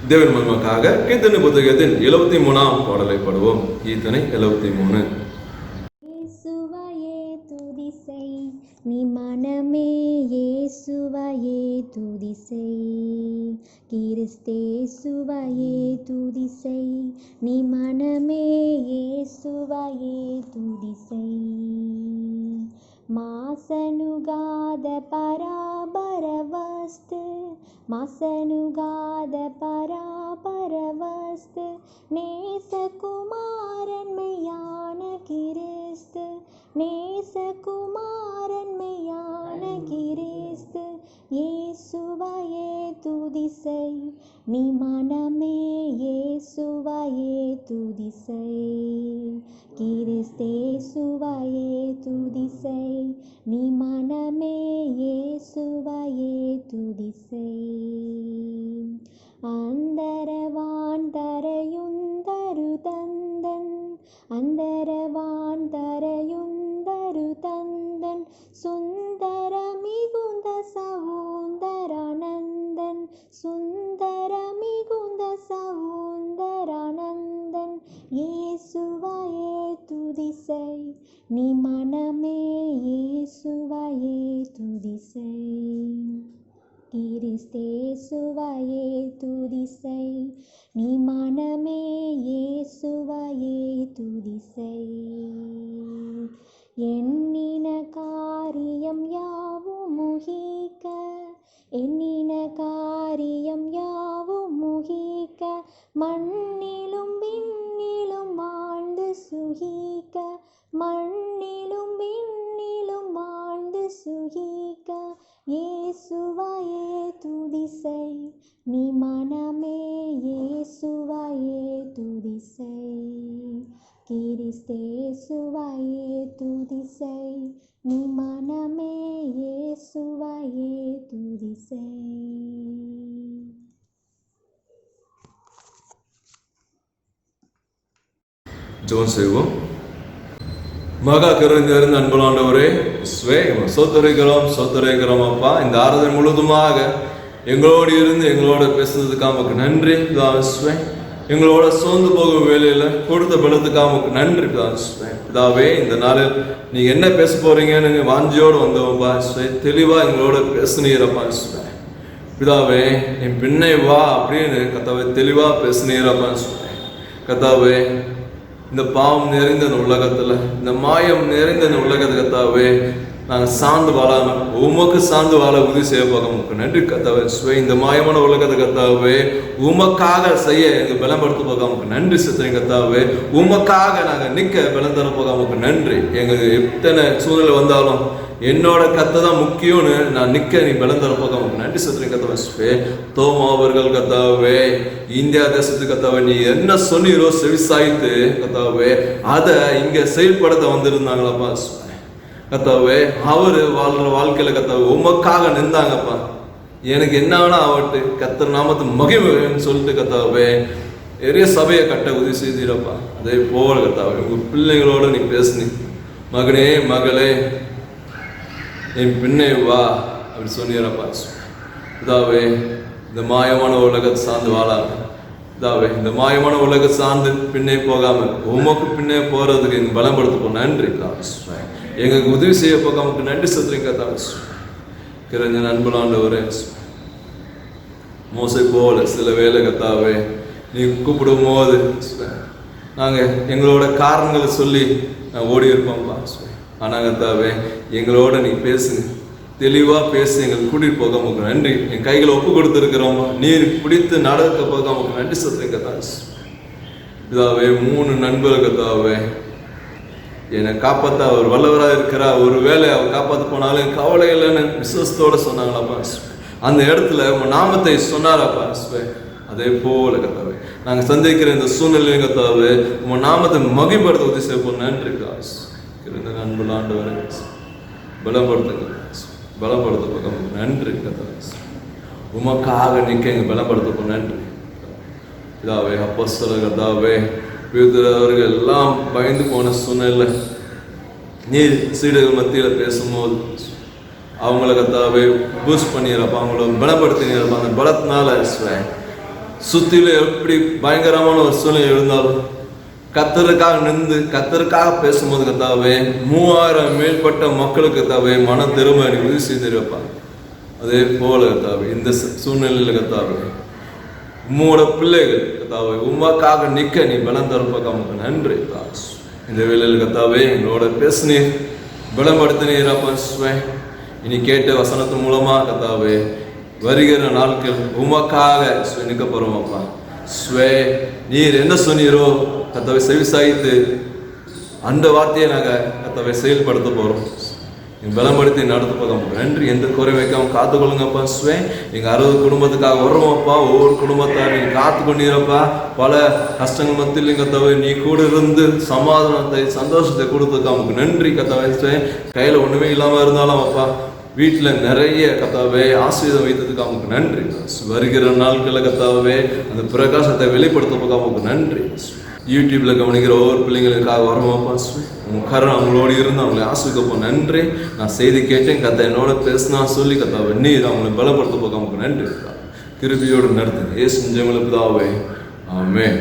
தேவன் மகிமைக்காக கீர்த்தனை புத்தகத்தின் 73ஆம் பாடலை பாடுவோம். கீர்த்தனை 73. இயேசுவையே துதி செய், நீ மனமே இயேசுவையே துதி செய். கிறிஸ்தேசுவையே துதி செய், நீ மனமே இயேசுவையே துதி செய். மாசனுகாத பராபர வஸ்து, மாசனுகாத பராபர வஸ்து, நேசகுமாரன் மெய்யான கிறிஸ்து, நேசகுமாரன் மெய்யான கிறிஸ்து. இயேசுவையே துதி செய், நீ மனமே இயேசுவையே துதி செய். கிறிஸ்தேசுவையே துதி செய், நீ மனமே இயேசுவையே துதி செய். அந்தரவான் தரையுந்தரு தந்தன், அந்தரவான் தரையுந்தரு தந்தன், சுந்தர மிகுந்த சவுந்தரானந்தன், சுந்தர மிகுந்த சவுந்தரானந்தன். இயேசுவையே துதி செய், நீ மனமே இயேசுவையே துதி செய். கிறிஸ்தேசுவையே துதி செய், நீ மனமே இயேசுவையே துதி செய். எண்ணின காரியம் யாவும் முகிக்க, எண்ணின காரியம் யாவும் முகிக்க, மண்ணிலும் விண்ணிலும் ஆழ்ந்து சுகிக்க, மண்ணிலும் விண்ணிலும் ஆழ்ந்து சுகிக்க. இயேசுவையே துதி செய், நீ மனமே இயேசுவையே துதி செய். கிறிஸ்தேசுவையே துதி செய், நீ மனமே இயேசுவையே துதி செய். ஜெபம் செய்வோம். மகா கருணை நிறைந்த அன்புள்ள ஆண்டவரே, சோத்தரிக்கிறோம் அப்பா. இந்த ஆராதனை முழுவதுமாக எங்களோடு இருந்து எங்களோட பேசுனதுக்காக உமக்கு நன்றி பிதாவே. எங்களோட சோர்ந்து போகும் வேலையில கொடுத்த பலத்துக்காக நன்றி பிதாவே. இந்த நாளில் நீங்க என்ன பேச போறீங்கன்னு வாஞ்சியோடு வந்தோம்ப்பா. தெளிவா எங்களோட பேசுனீரப்பா பிதாவே. என் பின்னை வா அப்படின்னு கத்தாவே தெளிவா பேசுனீரப்பா கத்தாவே. இந்த பாவம் நிறைந்த இந்த உலகத்துல, இந்த மாயம் நிறைந்த இந்த உலகத்தை கத்தாவே நாங்கள் சார்ந்து வாழாம உமக்கு சார்ந்து வாழ உதவி செய்ய பார்க்க உங்களுக்கு நன்றி கத்தாவே. இந்த மாயமான உலகத்தை கத்தாவே உமக்காக செய்ய எங்கள் பலப்படுத்த பார்க்க உங்களுக்கு நன்றி சித்திரம் கத்தாவே. உமக்காக நாங்கள் நிற்க பலம் தர பார்க்க உங்களுக்கு நன்றி. எங்களுக்கு எத்தனை சூழ்நிலை வந்தாலும் என்னோட கத்தை தான் முக்கியம்னு நான் நிற்க நீ பலம் தர பார்க்க உங்களுக்கு நன்றி சித்திரம் கத்தாவே. தோமா அவர்கள் கத்தாவே இந்தியா தேசத்துக்கு கத்தாவே நீ என்ன சொன்னீரோ செவிசாய்த்து கத்தாவே அதை இங்க செயல்படுத்த வந்திருந்தாங்களப்பா கத்தாவே. அவரு வாழ்ற வாழ்க்கையில கத்தாவே உமக்காக நின்றாங்கப்பா. எனக்கு என்ன வேணா ஆவட்டு கத்தர் நாமத்து மகிமைன்னு சொல்லிட்டு கத்தாவே பெரிய சபையை கட்ட உதவி செய்தீரப்பா. அதே போல கத்தாவே உங்க பிள்ளைங்களோட நீ பேசுனி. மகனே மகளே என் பின்னே வா அப்படி சொன்னீரப்பா இதாவே. இந்த மாயமான உலகத்தை சார்ந்து வாழாம இதாவே, இந்த மாயமான உலகத்தை சார்ந்து பின்னே போகாம உமக்கு பின்னே போறதுக்கு எங்க பலப்படுத்த நன்றி. எங்களுக்கு உதவி செய்ய போக நமக்கு நன்றி சத்துறீங்க கிரஞ்ச அன்புலாண்டவரே. மோசை போல சில வேலை கத்தாவே நீ கூப்பிடும் போது நாங்கள் எங்களோட காரணங்களை சொல்லி நான் ஓடி இருப்போம்ப்பா. ஆனால் கத்தாவே எங்களோட நீ பேசுங்க, தெளிவாக பேசு, எங்களுக்கு கூட்டிகிட்டு போக நமக்கு நன்றி. என் கைகளை ஒப்பு கொடுத்துருக்கிறோம், நீர் பிடித்து நடக்க போக நமக்கு நன்றி சத்துறீங்க கத்தா இதாவே. 3 நண்பர்கள் கத்தாவே என்னை காப்பாற்ற அவர் வல்லவராக இருக்கிறா. ஒரு வேளை அவர் காப்பாற்ற போனாலும் கவலை இல்லைன்னு விசுவாசத்தோட சொன்னாங்களாப்பா. அந்த இடத்துல உங்க நாமத்தை சொன்னாராப்பா. அதே போல கத்தாவே நாங்கள் சந்திக்கிற இந்த சூழ்நிலையும் கத்தாவே உங்க நாமத்தை மகிழ்படுத்த உதவி செய்வோம். நன்றி காசு அன்புள்ள ஆண்டவரே பலப்படுத்த பக்கம் நன்றி கத்தாவே. உமக்காக நிற்க எங்க பலப்படுத்த நன்றி இதாவே. அப்போஸ்தலர் கத்தாவே அவர்கள் எல்லாம் பயந்து போன சூழ்நிலை நீர் சீடர்கள் மத்தியில் பேசும்போது அவங்கள கத்தாவே பூஸ்ட் பண்ணிடுறப்ப அவங்கள பலப்படுத்தினப்ப அந்த பலத்தினால சுத்தில எப்படி பயங்கரமான ஒரு சூழ்நிலை இருந்தாலும் கத்தருக்காக நின்று கத்தருக்காக பேசும்போது கத்தாவே 3000 மேற்பட்ட மக்களுக்கு கத்தாவே மன திரும்ப எனக்கு உதவி செய்திருப்பாங்க. அதே போல கத்தாவே இந்த சூழ்நிலையில கத்தாவே உம்மோட பிள்ளைகள் கத்தாவே உமாக்காக நிற்க நீ பலம் தரப்பாக்க நமக்கு நன்றி. இந்த வேளையில் கத்தாவே எங்களோட பேசுனீர், பலப்படுத்தினீரப்பா. இனி கேட்ட வசனத்து மூலமா கத்தாவே வருகிற நாட்கள் உமக்காக நிற்க போறோமாப்பா. நீர் என்ன சொன்னீரோ கத்தாவை செவிசாய்த்து அந்த வார்த்தையை நாங்கள் கத்தாவை செயல்படுத்த போறோம். பலப்படுத்தி நடத்த போக நன்றி. எந்த குறை வைக்காம காத்துக்கொள்ளுங்கப்பா. எங்க 60 குடும்பத்துக்காக வருவோம்ப்பா. ஒவ்வொரு குடும்பத்தார் நீங்க காத்து கொண்டீரப்பா. பல கஷ்டங்கள் மத்தியில் கத்தாவே நீ கூட இருந்து சமாதானத்தை சந்தோஷத்தை கொடுத்துக்கா நமக்கு நன்றி கத்தாவே. கையில ஒண்ணுமே இல்லாம இருந்தாலும் அப்பா வீட்டில் நிறைய கத்தாவே ஆசீர்வாதம் வைத்ததுக்கு அவங்களுக்கு நன்றி. வருகிற நாட்களில் கத்தாவே அந்த பிரகாசத்தை வெளிப்படுத்த போக அவங்களுக்கு நன்றி. யூடியூப்ல கவனிக்கிற ஒவ்வொரு பிள்ளைங்களுக்காக வரமாப்பா. உங்க கரணம் அவங்களோடு இருந்து அவங்களை ஆசிர்வதிக்கப்போ நன்றி. நான் செய்தி கேட்டேன், கத்தை என்னோட பேசினா சொல்லி கத்தாவை நீர் அவங்களை பலப்படுத்த போக நமக்கு நன்றி. கிருபையோடு நடத்துங்க ஏசு ஜெயங்களுக்கு தாவே ஆமென்.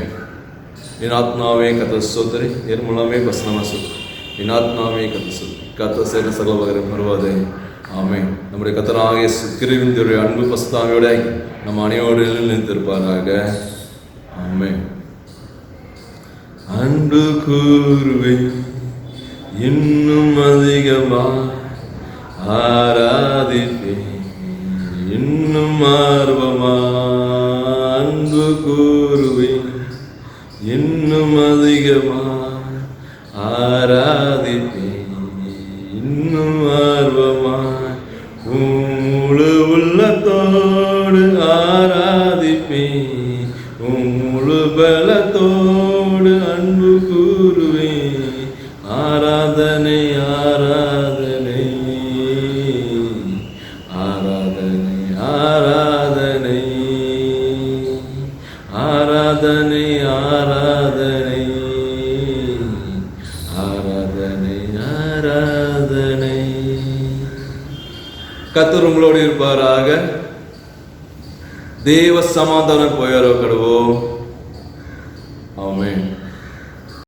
என் ஆத்மாவே கத்த சோதரி நிர்மலமே வசனமா சொல்லு. என் ஆத்மாவே கத்த சொல்லு கத்த சேர சகலவகரை பருவாதே ஆமென். நம்முடைய கத்தராக கிருவின் அன்பு பசுத்தாமையோட நம்ம அனையோடு நினைத்திருப்பாராக ஆமென். அன்பு கூறுவேன் இன்னும் அதிகமா ஆராதிப்பேன் இன்னும் ஆர்வமா. அன்பு கூறுவேன் இன்னும் அதிகமா ஆராதிப்பேன் இன்னும் ஆர்வமா. முழு உள்ளத்தோடு ஆராதிப்பேன் முழு பலத்தோடு அன்பு கூறுவேன். ஆராதனை ஆராதனை ஆராதனை ஆராதனை ஆராதனை ஆராதனை ஆராதனை ஆராதனை. கர்த்தர் உங்களோடு இருப்பாராக. தேவ சமாதானம் போயாரோ கடவோம்.